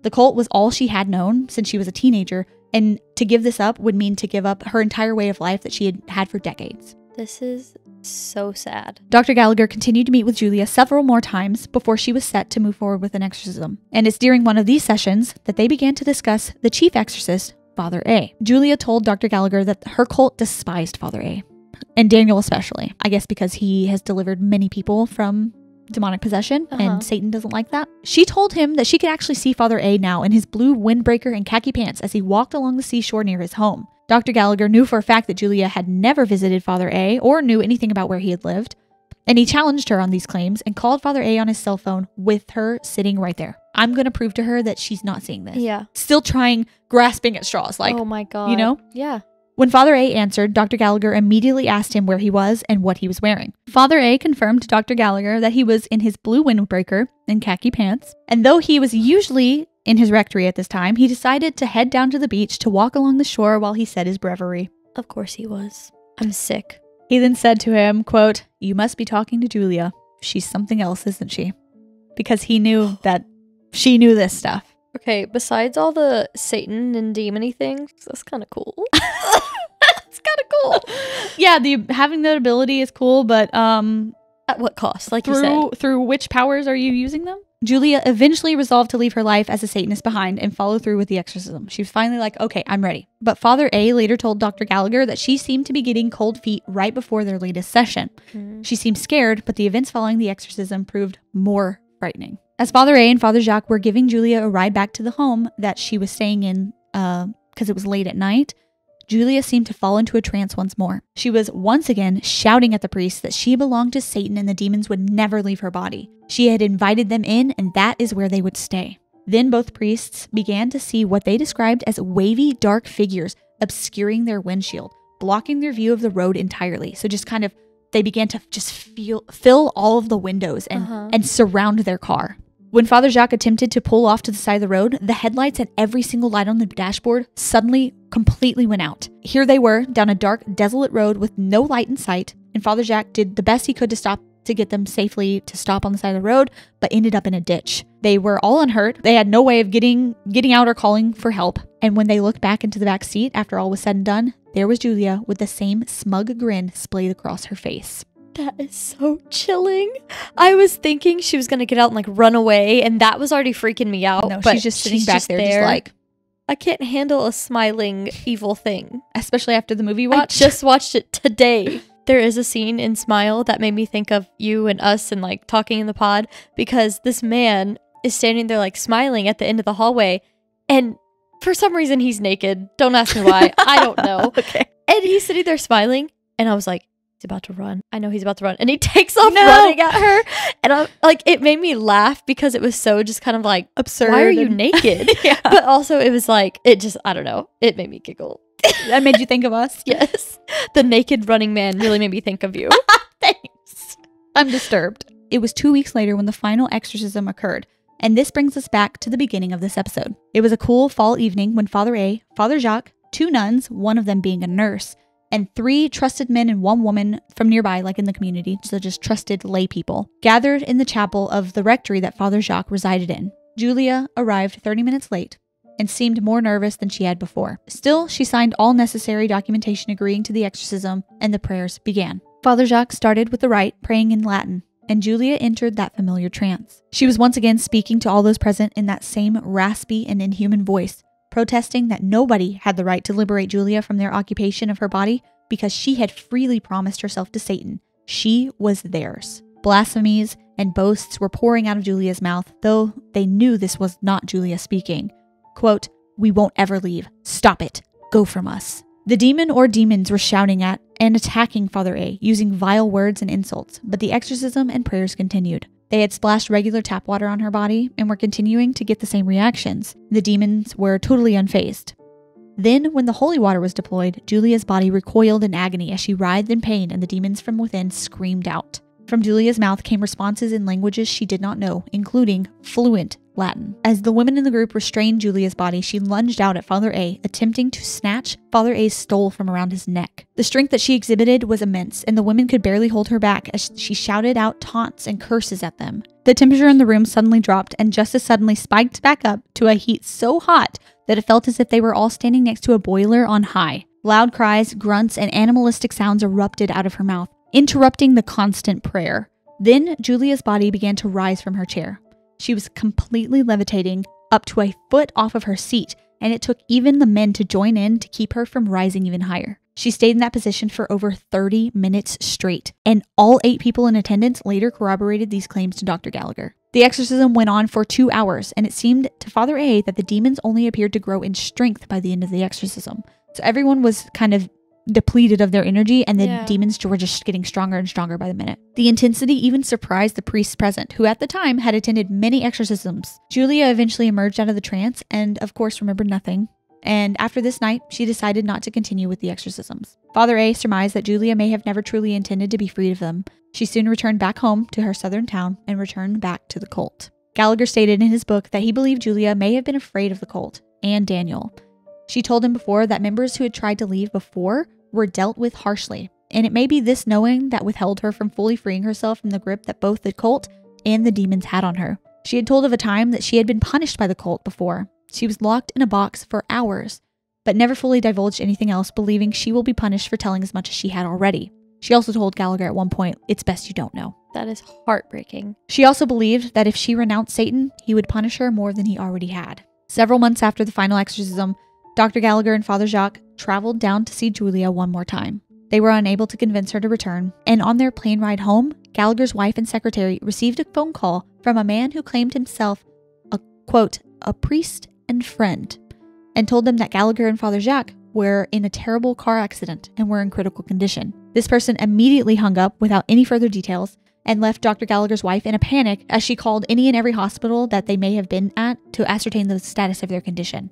The cult was all she had known since she was a teenager, and to give this up would mean to give up her entire way of life that she had had for decades. This is so sad. Dr. Gallagher continued to meet with Julia several more times before she was set to move forward with an exorcism. And it's during one of these sessions that they began to discuss the chief exorcist, Father A. Julia told Dr. Gallagher that her cult despised Father A, and Daniel especially. I guess because he has delivered many people from demonic possession, and Satan doesn't like that. She told him that she could actually see Father A now in his blue windbreaker and khaki pants as he walked along the seashore near his home. Dr. Gallagher knew for a fact that Julia had never visited Father A or knew anything about where he had lived, and he challenged her on these claims and called Father A on his cell phone with her sitting right there. I'm going to prove to her that she's not seeing this. Yeah. Still grasping at straws. Oh my God. You know? Yeah. When Father A answered, Dr. Gallagher immediately asked him where he was and what he was wearing. Father A confirmed to Dr. Gallagher that he was in his blue windbreaker and khaki pants, and though he was usually in his rectory at this time, he decided to head down to the beach to walk along the shore while he said his breviary. Of course he was. I'm sick. He then said to him, quote, "You must be talking to Julia. She's something else, isn't she?" Because he knew that she knew this stuff. Okay, besides all the Satan and demony things, that's kind of cool. It's kind of cool. Yeah, having that ability is cool, but at what cost? Like you said, through which powers are you using them? Julia eventually resolved to leave her life as a Satanist behind and follow through with the exorcism. She was finally like, okay, I'm ready. But Father A later told Dr. Gallagher that she seemed to be getting cold feet right before their latest session. She seemed scared, but the events following the exorcism proved more frightening. As Father A and Father Jacques were giving Julia a ride back to the home that she was staying in because it was late at night, Julia seemed to fall into a trance once more. She was once again shouting at the priests that she belonged to Satan and the demons would never leave her body. She had invited them in, and that is where they would stay. Then both priests began to see what they described as wavy, dark figures obscuring their windshield, blocking their view of the road entirely. So just kind of they began to just fill all of the windows and surround their car. When Father Jacques attempted to pull off to the side of the road, the headlights and every single light on the dashboard suddenly completely went out. Here they were, down a dark, desolate road with no light in sight, and Father Jacques did the best he could to get them safely to stop on the side of the road, but ended up in a ditch. They were all unhurt. They had no way of getting out or calling for help. And when they looked back into the back seat after all was said and done, there was Julia with the same smug grin splayed across her face. That is so chilling. I was thinking she was going to get out and like run away, and that was already freaking me out. No, but she's just sitting back there just like, I can't handle a smiling evil thing. Especially after the movie you watched. I just watched it today. There is a scene in Smile that made me think of you and us and like talking in the pod, because this man is standing there like smiling at the end of the hallway, and for some reason he's naked. Don't ask me why. I don't know. Okay. And he's sitting there smiling, and I was like, he's about to run. I know he's about to run. And he takes off running at her. And I'm like, it made me laugh because it was so just kind of like absurd. Why are you naked? Yeah. But also it was like, it just, I don't know. It made me giggle. That made you think of us? Yes. The naked running man really made me think of you. Thanks. I'm disturbed. It was 2 weeks later when the final exorcism occurred. And this brings us back to the beginning of this episode. It was a cool fall evening when Father A, Father Jacques, 2 nuns, one of them being a nurse, and 3 trusted men and 1 woman from nearby, like in the community, so just trusted lay people, gathered in the chapel of the rectory that Father Jacques resided in. Julia arrived 30 minutes late and seemed more nervous than she had before. Still, she signed all necessary documentation agreeing to the exorcism, and the prayers began. Father Jacques started with the rite, praying in Latin, and Julia entered that familiar trance. She was once again speaking to all those present in that same raspy and inhuman voice, protesting that nobody had the right to liberate Julia from their occupation of her body because she had freely promised herself to Satan. She was theirs. Blasphemies and boasts were pouring out of Julia's mouth, though they knew this was not Julia speaking. Quote, "We won't ever leave. Stop it. Go from us." The demon or demons were shouting at and attacking Father A, using vile words and insults, but the exorcism and prayers continued. They had splashed regular tap water on her body and were continuing to get the same reactions. The demons were totally unfazed. Then, when the holy water was deployed, Julia's body recoiled in agony as she writhed in pain, and the demons from within screamed out. From Julia's mouth came responses in languages she did not know, including fluent Latin. As the women in the group restrained Julia's body, she lunged out at Father A, attempting to snatch Father A's stole from around his neck. The strength that she exhibited was immense, and the women could barely hold her back as she shouted out taunts and curses at them. The temperature in the room suddenly dropped, and just as suddenly spiked back up to a heat so hot that it felt as if they were all standing next to a boiler on high. Loud cries, grunts, and animalistic sounds erupted out of her mouth, interrupting the constant prayer. Then Julia's body began to rise from her chair. She was completely levitating up to a foot off of her seat, and it took even the men to join in to keep her from rising even higher. She stayed in that position for over 30 minutes straight, and all 8 people in attendance later corroborated these claims to Dr. Gallagher. The exorcism went on for 2 hours, and it seemed to Father A that the demons only appeared to grow in strength by the end of the exorcism. So everyone was kind of depleted of their energy, and the demons were just getting stronger and stronger by the minute. The intensity even surprised the priests present, who at the time had attended many exorcisms. Julia eventually emerged out of the trance and, of course, remembered nothing. And after this night, she decided not to continue with the exorcisms. Father A surmised that Julia may have never truly intended to be freed of them. She soon returned back home to her southern town and returned back to the cult. Gallagher stated in his book that he believed Julia may have been afraid of the cult and Daniel. She told him before that members who had tried to leave before were dealt with harshly, and it may be this knowing that withheld her from fully freeing herself from the grip that both the cult and the demons had on her. She had told of a time that she had been punished by the cult before. She was locked in a box for hours, but never fully divulged anything else, believing she will be punished for telling as much as she had already. She also told Gallagher at one point, "It's best you don't know." That is heartbreaking. She also believed that if she renounced Satan, he would punish her more than he already had. Several months after the final exorcism, Dr. Gallagher and Father Jacques traveled down to see Julia one more time. They were unable to convince her to return, and on their plane ride home, Gallagher's wife and secretary received a phone call from a man who claimed himself a, quote, a priest and friend, and told them that Gallagher and Father Jacques were in a terrible car accident and were in critical condition. This person immediately hung up without any further details, and left Dr. Gallagher's wife in a panic as she called any and every hospital that they may have been at to ascertain the status of their condition.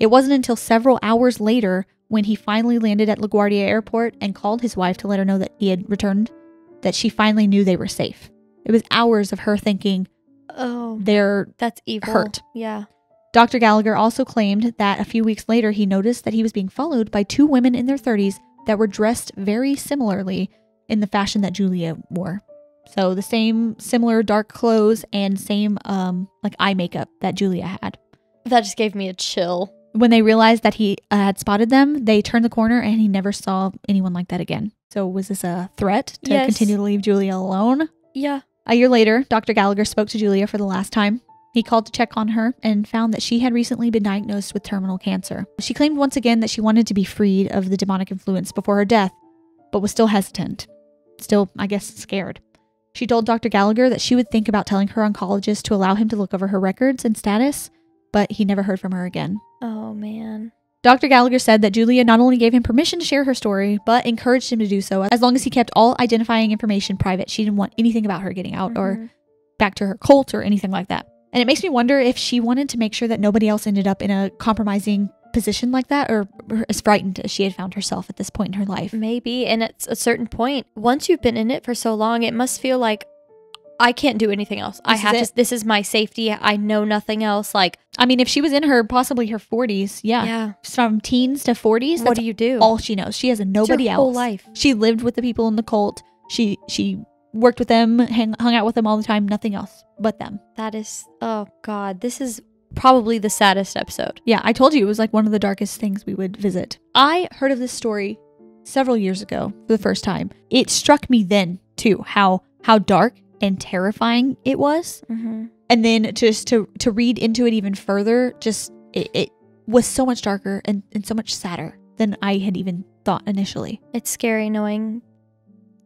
It wasn't until several hours later when he finally landed at LaGuardia Airport and called his wife to let her know that he had returned that she finally knew they were safe. It was hours of her thinking, oh, they're that's evil. hurt. Yeah. Dr. Gallagher also claimed that a few weeks later he noticed that he was being followed by 2 women in their 30s that were dressed very similarly in the fashion that Julia wore. So the same similar dark clothes and same like eye makeup that Julia had. That just gave me a chill. When they realized that he had spotted them, they turned the corner and he never saw anyone like that again. So was this a threat to continue to leave Julia alone? Yeah. A year later, Dr. Gallagher spoke to Julia for the last time. He called to check on her and found that she had recently been diagnosed with terminal cancer. She claimed once again that she wanted to be freed of the demonic influence before her death, but was still hesitant. Still, I guess, scared. She told Dr. Gallagher that she would think about telling her oncologist to allow him to look over her records and status, but he never heard from her again. Oh, man. Dr. Gallagher said that Julia not only gave him permission to share her story, but encouraged him to do so as long as he kept all identifying information private. She didn't want anything about her getting out or back to her cult or anything like that. And it makes me wonder if she wanted to make sure that nobody else ended up in a compromising position like that, or as frightened as she had found herself at this point in her life. Maybe. And at a certain point, once you've been in it for so long, it must feel like I can't do anything else. This is my safety. I know nothing else. Like, I mean, if she was in possibly her 40s, yeah. From teens to 40s, what do you do? All she knows. She has nobody else. Whole life. She lived with the people in the cult. She worked with them, hung out with them all the time. Nothing else but them. That is, oh God, this is probably the saddest episode. Yeah, I told you it was like one of the darkest things we would visit. I heard of this story several years ago for the first time. It struck me then too, how dark and terrifying it was. And then just to read into it even further, just it was so much darker and so much sadder than I had even thought initially. It's scary knowing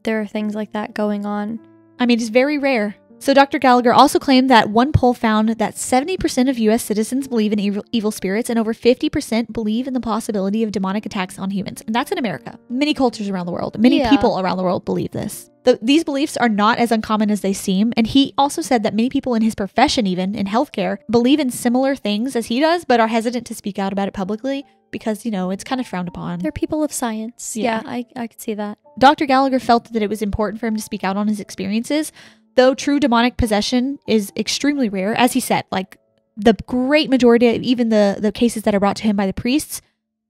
there are things like that going on. I mean, it's very rare. So Dr. Gallagher also claimed that one poll found that 70% of U.S. citizens believe in evil spirits and over 50% believe in the possibility of demonic attacks on humans. And that's in America. Many cultures around the world, many people around the world believe this. These beliefs are not as uncommon as they seem. And he also said that many people in his profession, even in healthcare, believe in similar things as he does, but are hesitant to speak out about it publicly because, it's kind of frowned upon. They're people of science. Yeah, I could see that. Dr. Gallagher felt that it was important for him to speak out on his experiences. Though true demonic possession is extremely rare, as he said, like the great majority of even the cases that are brought to him by the priests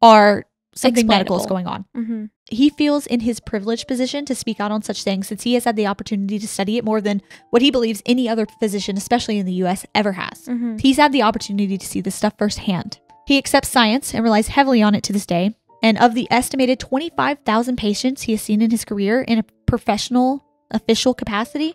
are something medical is going on. He feels in his privileged position to speak out on such things since he has had the opportunity to study it more than what he believes any other physician, especially in the U.S., ever has. He's had the opportunity to see this stuff firsthand. He accepts science and relies heavily on it to this day. And of the estimated 25,000 patients he has seen in his career in a professional, official capacity,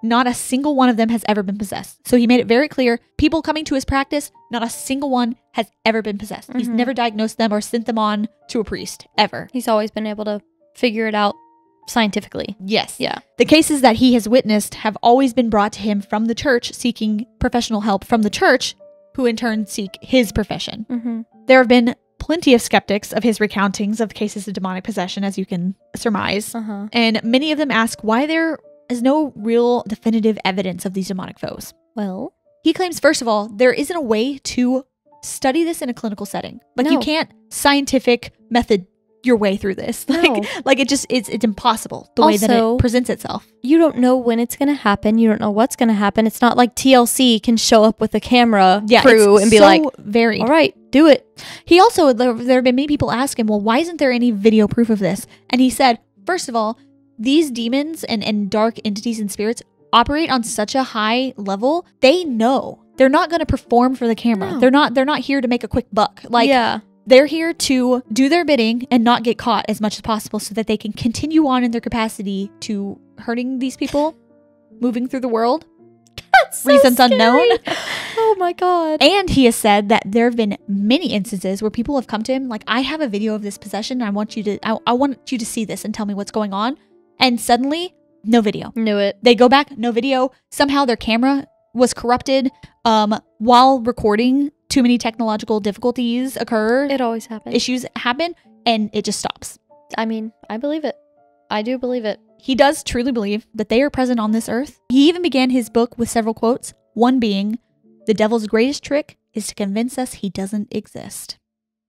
not a single one of them has ever been possessed. So he made it very clear, people coming to his practice, not a single one has ever been possessed. He's never diagnosed them or sent them on to a priest, ever. He's always been able to figure it out scientifically. Yes. Yeah. The cases that he has witnessed have always been brought to him from the church, seeking professional help from the church, who in turn seek his profession. There have been plenty of skeptics of his recountings of cases of demonic possession, as you can surmise. And many of them ask why there is no real definitive evidence of these demonic foes. Well, he claims, first of all, there isn't a way to study this in a clinical setting. Like, you can't scientific method your way through this. Like it's impossible the way that it presents itself. You don't know when it's going to happen. You don't know what's going to happen. It's not like TLC can show up with a camera crew and be like, varied. All right, do it. He also, there have been many people ask him, well, why isn't there any video proof of this? And he said, first of all, these demons and dark entities and spirits operate on such a high level. They know they're not going to perform for the camera. No. They're not here to make a quick buck. They're here to do their bidding and not get caught as much as possible so that they can continue on in their capacity to hurting these people, moving through the world. That's so reasons scary. Unknown. Oh my God. And he has said that there have been many instances where people have come to him like, I have a video of this possession. I want you to see this and tell me what's going on. And suddenly, no video. Knew it. They go back, no video. Somehow their camera was corrupted while recording. Too many technological difficulties occur. It always happens. Issues happen, and it just stops. I mean, I believe it. I do believe it. he does truly believe that they are present on this earth. He even began his book with several quotes, one being, "The devil's greatest trick is to convince us he doesn't exist."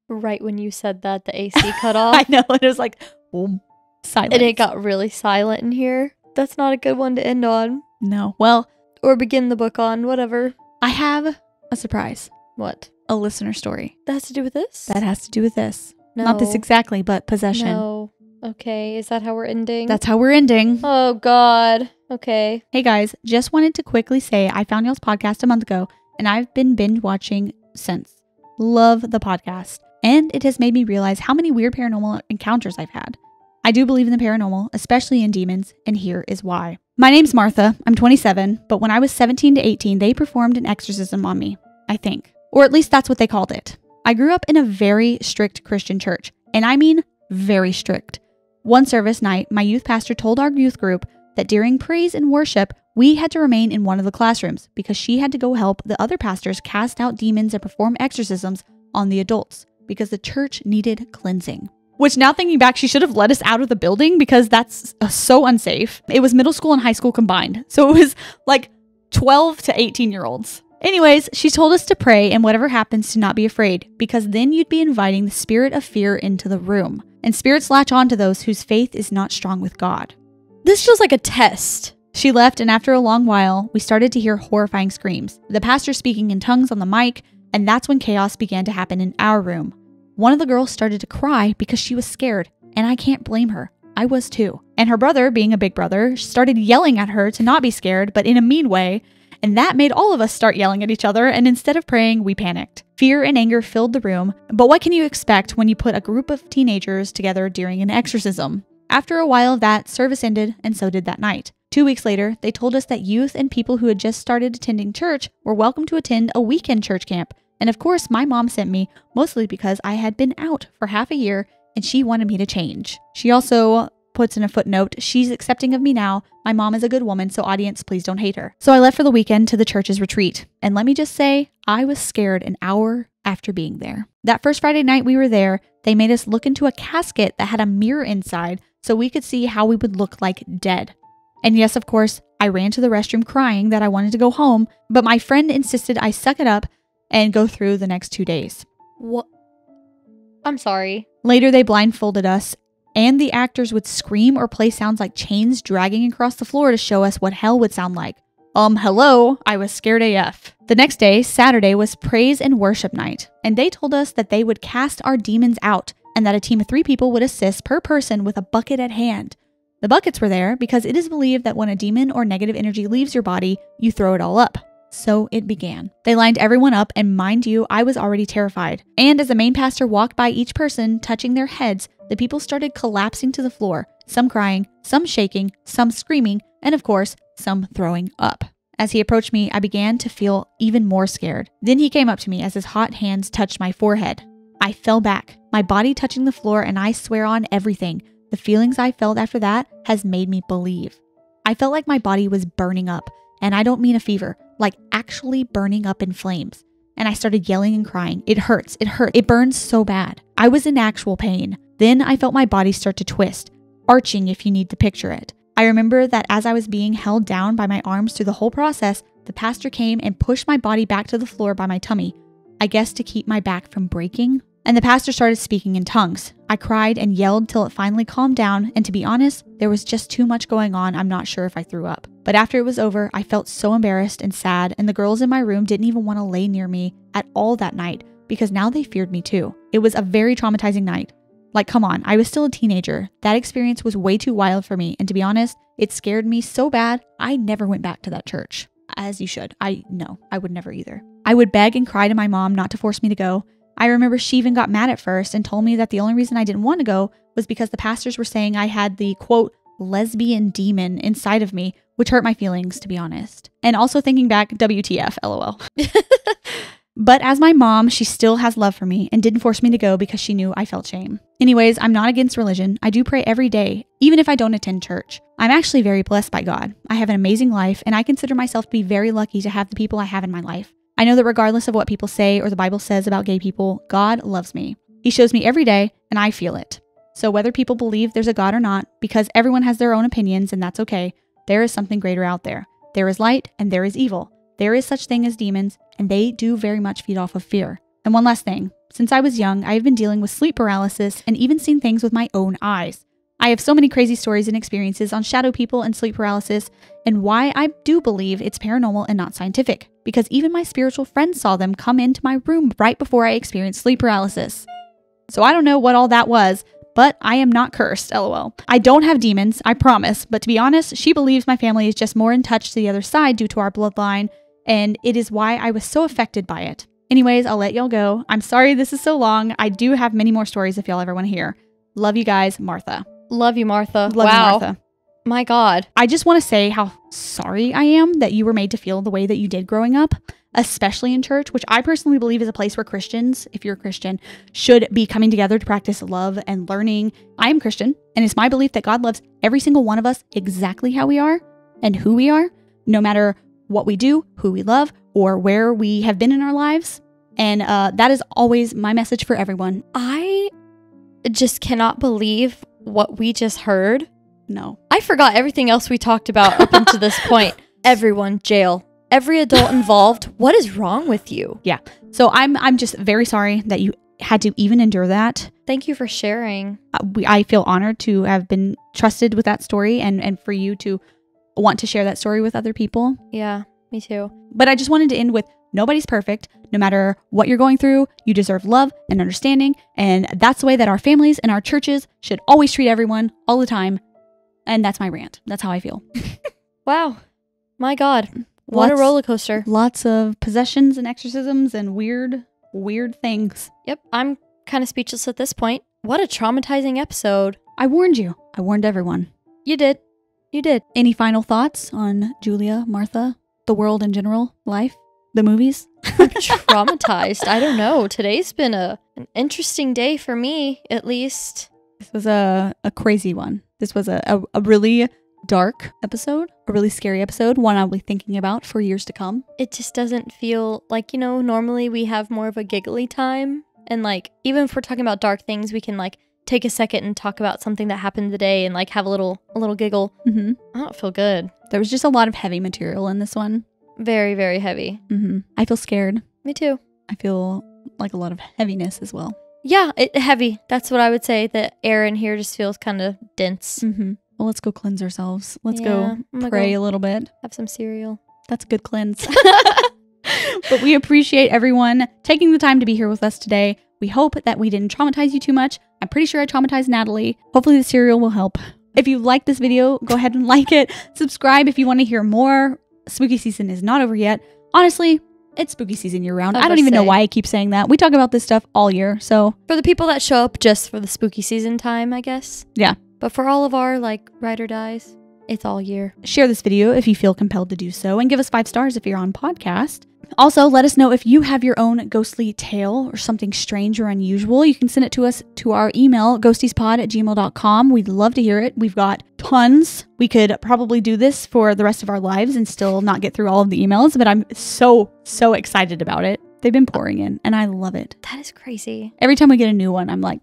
Right when you said that, the AC cut off. I know, it was like, boom, silence. And it got really silent in here. That's not a good one to end on. No. Well, or begin the book on, whatever. I have a surprise. What? A listener story. That has to do with this? That has to do with this. No. Not this exactly, but possession. No. Okay, is that how we're ending? That's how we're ending. Oh, God. Okay. Hey guys, just wanted to quickly say I found y'all's podcast a month ago, and I've been binge watching since. Love the podcast. And it has made me realize how many weird paranormal encounters I've had. I do believe in the paranormal, especially in demons, and here is why. My name's Martha. I'm 27, but when I was 17 to 18, they performed an exorcism on me, I think. Or at least that's what they called it. I grew up in a very strict Christian church, and I mean very strict. One service night, my youth pastor told our youth group that during praise and worship, we had to remain in one of the classrooms because she had to go help the other pastors cast out demons and perform exorcisms on the adults because the church needed cleansing. Which, now thinking back, she should have let us out of the building because that's so unsafe. It was middle school and high school combined. So it was like 12 to 18-year-olds. Anyways, she told us to pray and whatever happens to not be afraid, because then you'd be inviting the spirit of fear into the room. And spirits latch on to those whose faith is not strong with God. This feels like a test. She left, and after a long while, we started to hear horrifying screams. The pastor speaking in tongues on the mic, and that's when chaos began to happen in our room. One of the girls started to cry because she was scared, and I can't blame her. I was too. And her brother, being a big brother, started yelling at her to not be scared, but in a mean way, and that made all of us start yelling at each other, and instead of praying, we panicked. Fear and anger filled the room, but what can you expect when you put a group of teenagers together during an exorcism? After a while of that, service ended, and so did that night. 2 weeks later, they told us that youth and people who had just started attending church were welcome to attend a weekend church camp. And of course, my mom sent me, mostly because I had been out for half a year and she wanted me to change. She also puts in a footnote, she's accepting of me now. My mom is a good woman, so audience, please don't hate her. So I left for the weekend to the church's retreat. And let me just say, I was scared an hour after being there. That first Friday night we were there, they made us look into a casket that had a mirror inside so we could see how we would look like dead. And yes, of course, I ran to the restroom crying that I wanted to go home, but my friend insisted I suck it up and go through the next 2 days. What? I'm sorry. Later, they blindfolded us, and the actors would scream or play sounds like chains dragging across the floor to show us what hell would sound like. Hello, I was scared AF. The next day, Saturday, was praise and worship night, and they told us that they would cast our demons out and that a team of 3 people would assist per person with a bucket at hand. The buckets were there because it is believed that when a demon or negative energy leaves your body, you throw it all up. So it began. They lined everyone up, and mind you, I was already terrified. And as the main pastor walked by each person, touching their heads, the people started collapsing to the floor, some crying, some shaking, some screaming, and of course, some throwing up. As he approached me, I began to feel even more scared. Then he came up to me as his hot hands touched my forehead. I fell back, my body touching the floor, and I swear on everything, the feelings I felt after that has made me believe. I felt like my body was burning up, and I don't mean a fever, like actually burning up in flames. And I started yelling and crying. It hurts, it burns so bad. I was in actual pain. Then I felt my body start to twist, arching if you need to picture it. I remember that as I was being held down by my arms through the whole process, the pastor came and pushed my body back to the floor by my tummy, I guess to keep my back from breaking. And the pastor started speaking in tongues. I cried and yelled till it finally calmed down, and to be honest, there was just too much going on. I'm not sure if I threw up. But after it was over, I felt so embarrassed and sad, and the girls in my room didn't even want to lay near me at all that night because now they feared me too. It was a very traumatizing night. Like, come on, I was still a teenager. That experience was way too wild for me, and to be honest, it scared me so bad, I never went back to that church. As you should. No, I would never either. I would beg and cry to my mom not to force me to go. I remember she even got mad at first and told me that the only reason I didn't want to go was because the pastors were saying I had the, quote, lesbian demon inside of me, which hurt my feelings, to be honest. And also thinking back, WTF, LOL. But as my mom, she still has love for me and didn't force me to go because she knew I felt shame. Anyways, I'm not against religion. I do pray every day, even if I don't attend church. I'm actually very blessed by God. I have an amazing life, and I consider myself to be very lucky to have the people I have in my life. I know that regardless of what people say or the Bible says about gay people, God loves me. He shows me every day, and I feel it. So whether people believe there's a God or not, because everyone has their own opinions and that's okay, there is something greater out there. There is light and there is evil. There is such thing as demons, and they do very much feed off of fear. And one last thing. Since I was young, I have been dealing with sleep paralysis and even seen things with my own eyes. I have so many crazy stories and experiences on shadow people and sleep paralysis, and why I do believe it's paranormal and not scientific. Because even my spiritual friends saw them come into my room right before I experienced sleep paralysis. So I don't know what all that was, but I am not cursed, lol. I don't have demons, I promise, but to be honest, she believes my family is just more in touch to the other side due to our bloodline, and it is why I was so affected by it. Anyways, I'll let y'all go. I'm sorry this is so long. I do have many more stories if y'all ever want to hear. Love you guys, Martha. Love you, Martha. Love wow. you, Martha. My God. I just want to say how sorry I am that you were made to feel the way that you did growing up, especially in church, which I personally believe is a place where Christians, if you're a Christian, should be coming together to practice love and learning. I am Christian, and it's my belief that God loves every single one of us exactly how we are and who we are, no matter what we do, who we love, or where we have been in our lives. And that is always my message for everyone. I just cannot believe what we just heard. No. I forgot everything else we talked about up until this point. Everyone, jail. Every adult involved. What is wrong with you? Yeah. So I'm just very sorry that you had to even endure that. Thank you for sharing. I feel honored to have been trusted with that story and for you to want to share that story with other people. Yeah, me too. But I just wanted to end with nobody's perfect. No matter what you're going through, you deserve love and understanding. And that's the way that our families and our churches should always treat everyone all the time. And that's my rant. That's how I feel. Wow. My God. What a roller coaster. Lots of possessions and exorcisms and weird things. Yep. I'm kind of speechless at this point. What a traumatizing episode. I warned you. I warned everyone. You did. You did. Any final thoughts on Julia, Martha, the world in general, life, the movies? I'm traumatized. I don't know. Today's been an interesting day for me, at least. This was a crazy one. This was a really dark episode, a really scary episode, one I'll be thinking about for years to come. It just doesn't feel like, normally we have more of a giggly time. And like, even if we're talking about dark things, we can like take a second and talk about something that happened today and like have a little giggle. Mm-hmm. I don't feel good. There was just a lot of heavy material in this one. Very, very heavy. Mm-hmm. I feel scared. Me too. I feel like a lot of heaviness as well. Yeah, heavy. That's what I would say. The air in here just feels kind of dense. Mm-hmm. Well, let's go cleanse ourselves. Let's go pray a little bit. Have some cereal. That's a good cleanse. But we appreciate everyone taking the time to be here with us today. We hope that we didn't traumatize you too much. I'm pretty sure I traumatized Natalie. Hopefully the cereal will help. If you like this video, go ahead and like it. Subscribe if you want to hear more. Spooky season is not over yet. Honestly, it's spooky season year round. I don't even know why I keep saying that. We talk about this stuff all year, so. For the people that show up just for the spooky season time, I guess. Yeah. But for all of our, ride or dies, it's all year. Share this video if you feel compelled to do so, and give us 5 stars if you're on podcast. Also, let us know if you have your own ghostly tale or something strange or unusual. You can send it to us to our email, ghostiespod@gmail.com. We'd love to hear it. We've got tons. We could probably do this for the rest of our lives and still not get through all of the emails, but I'm so excited about it. They've been pouring in, and I love it. That is crazy. Every time we get a new one, I'm like,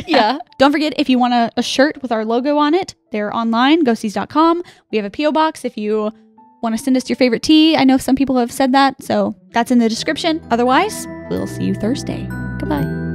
yeah. Don't forget, if you want a shirt with our logo on it, they're online, ghosties.com. We have a P.O. box if you want to send us your favorite tea. I know some people have said that, so that's in the description. Otherwise, we'll see you Thursday. Goodbye.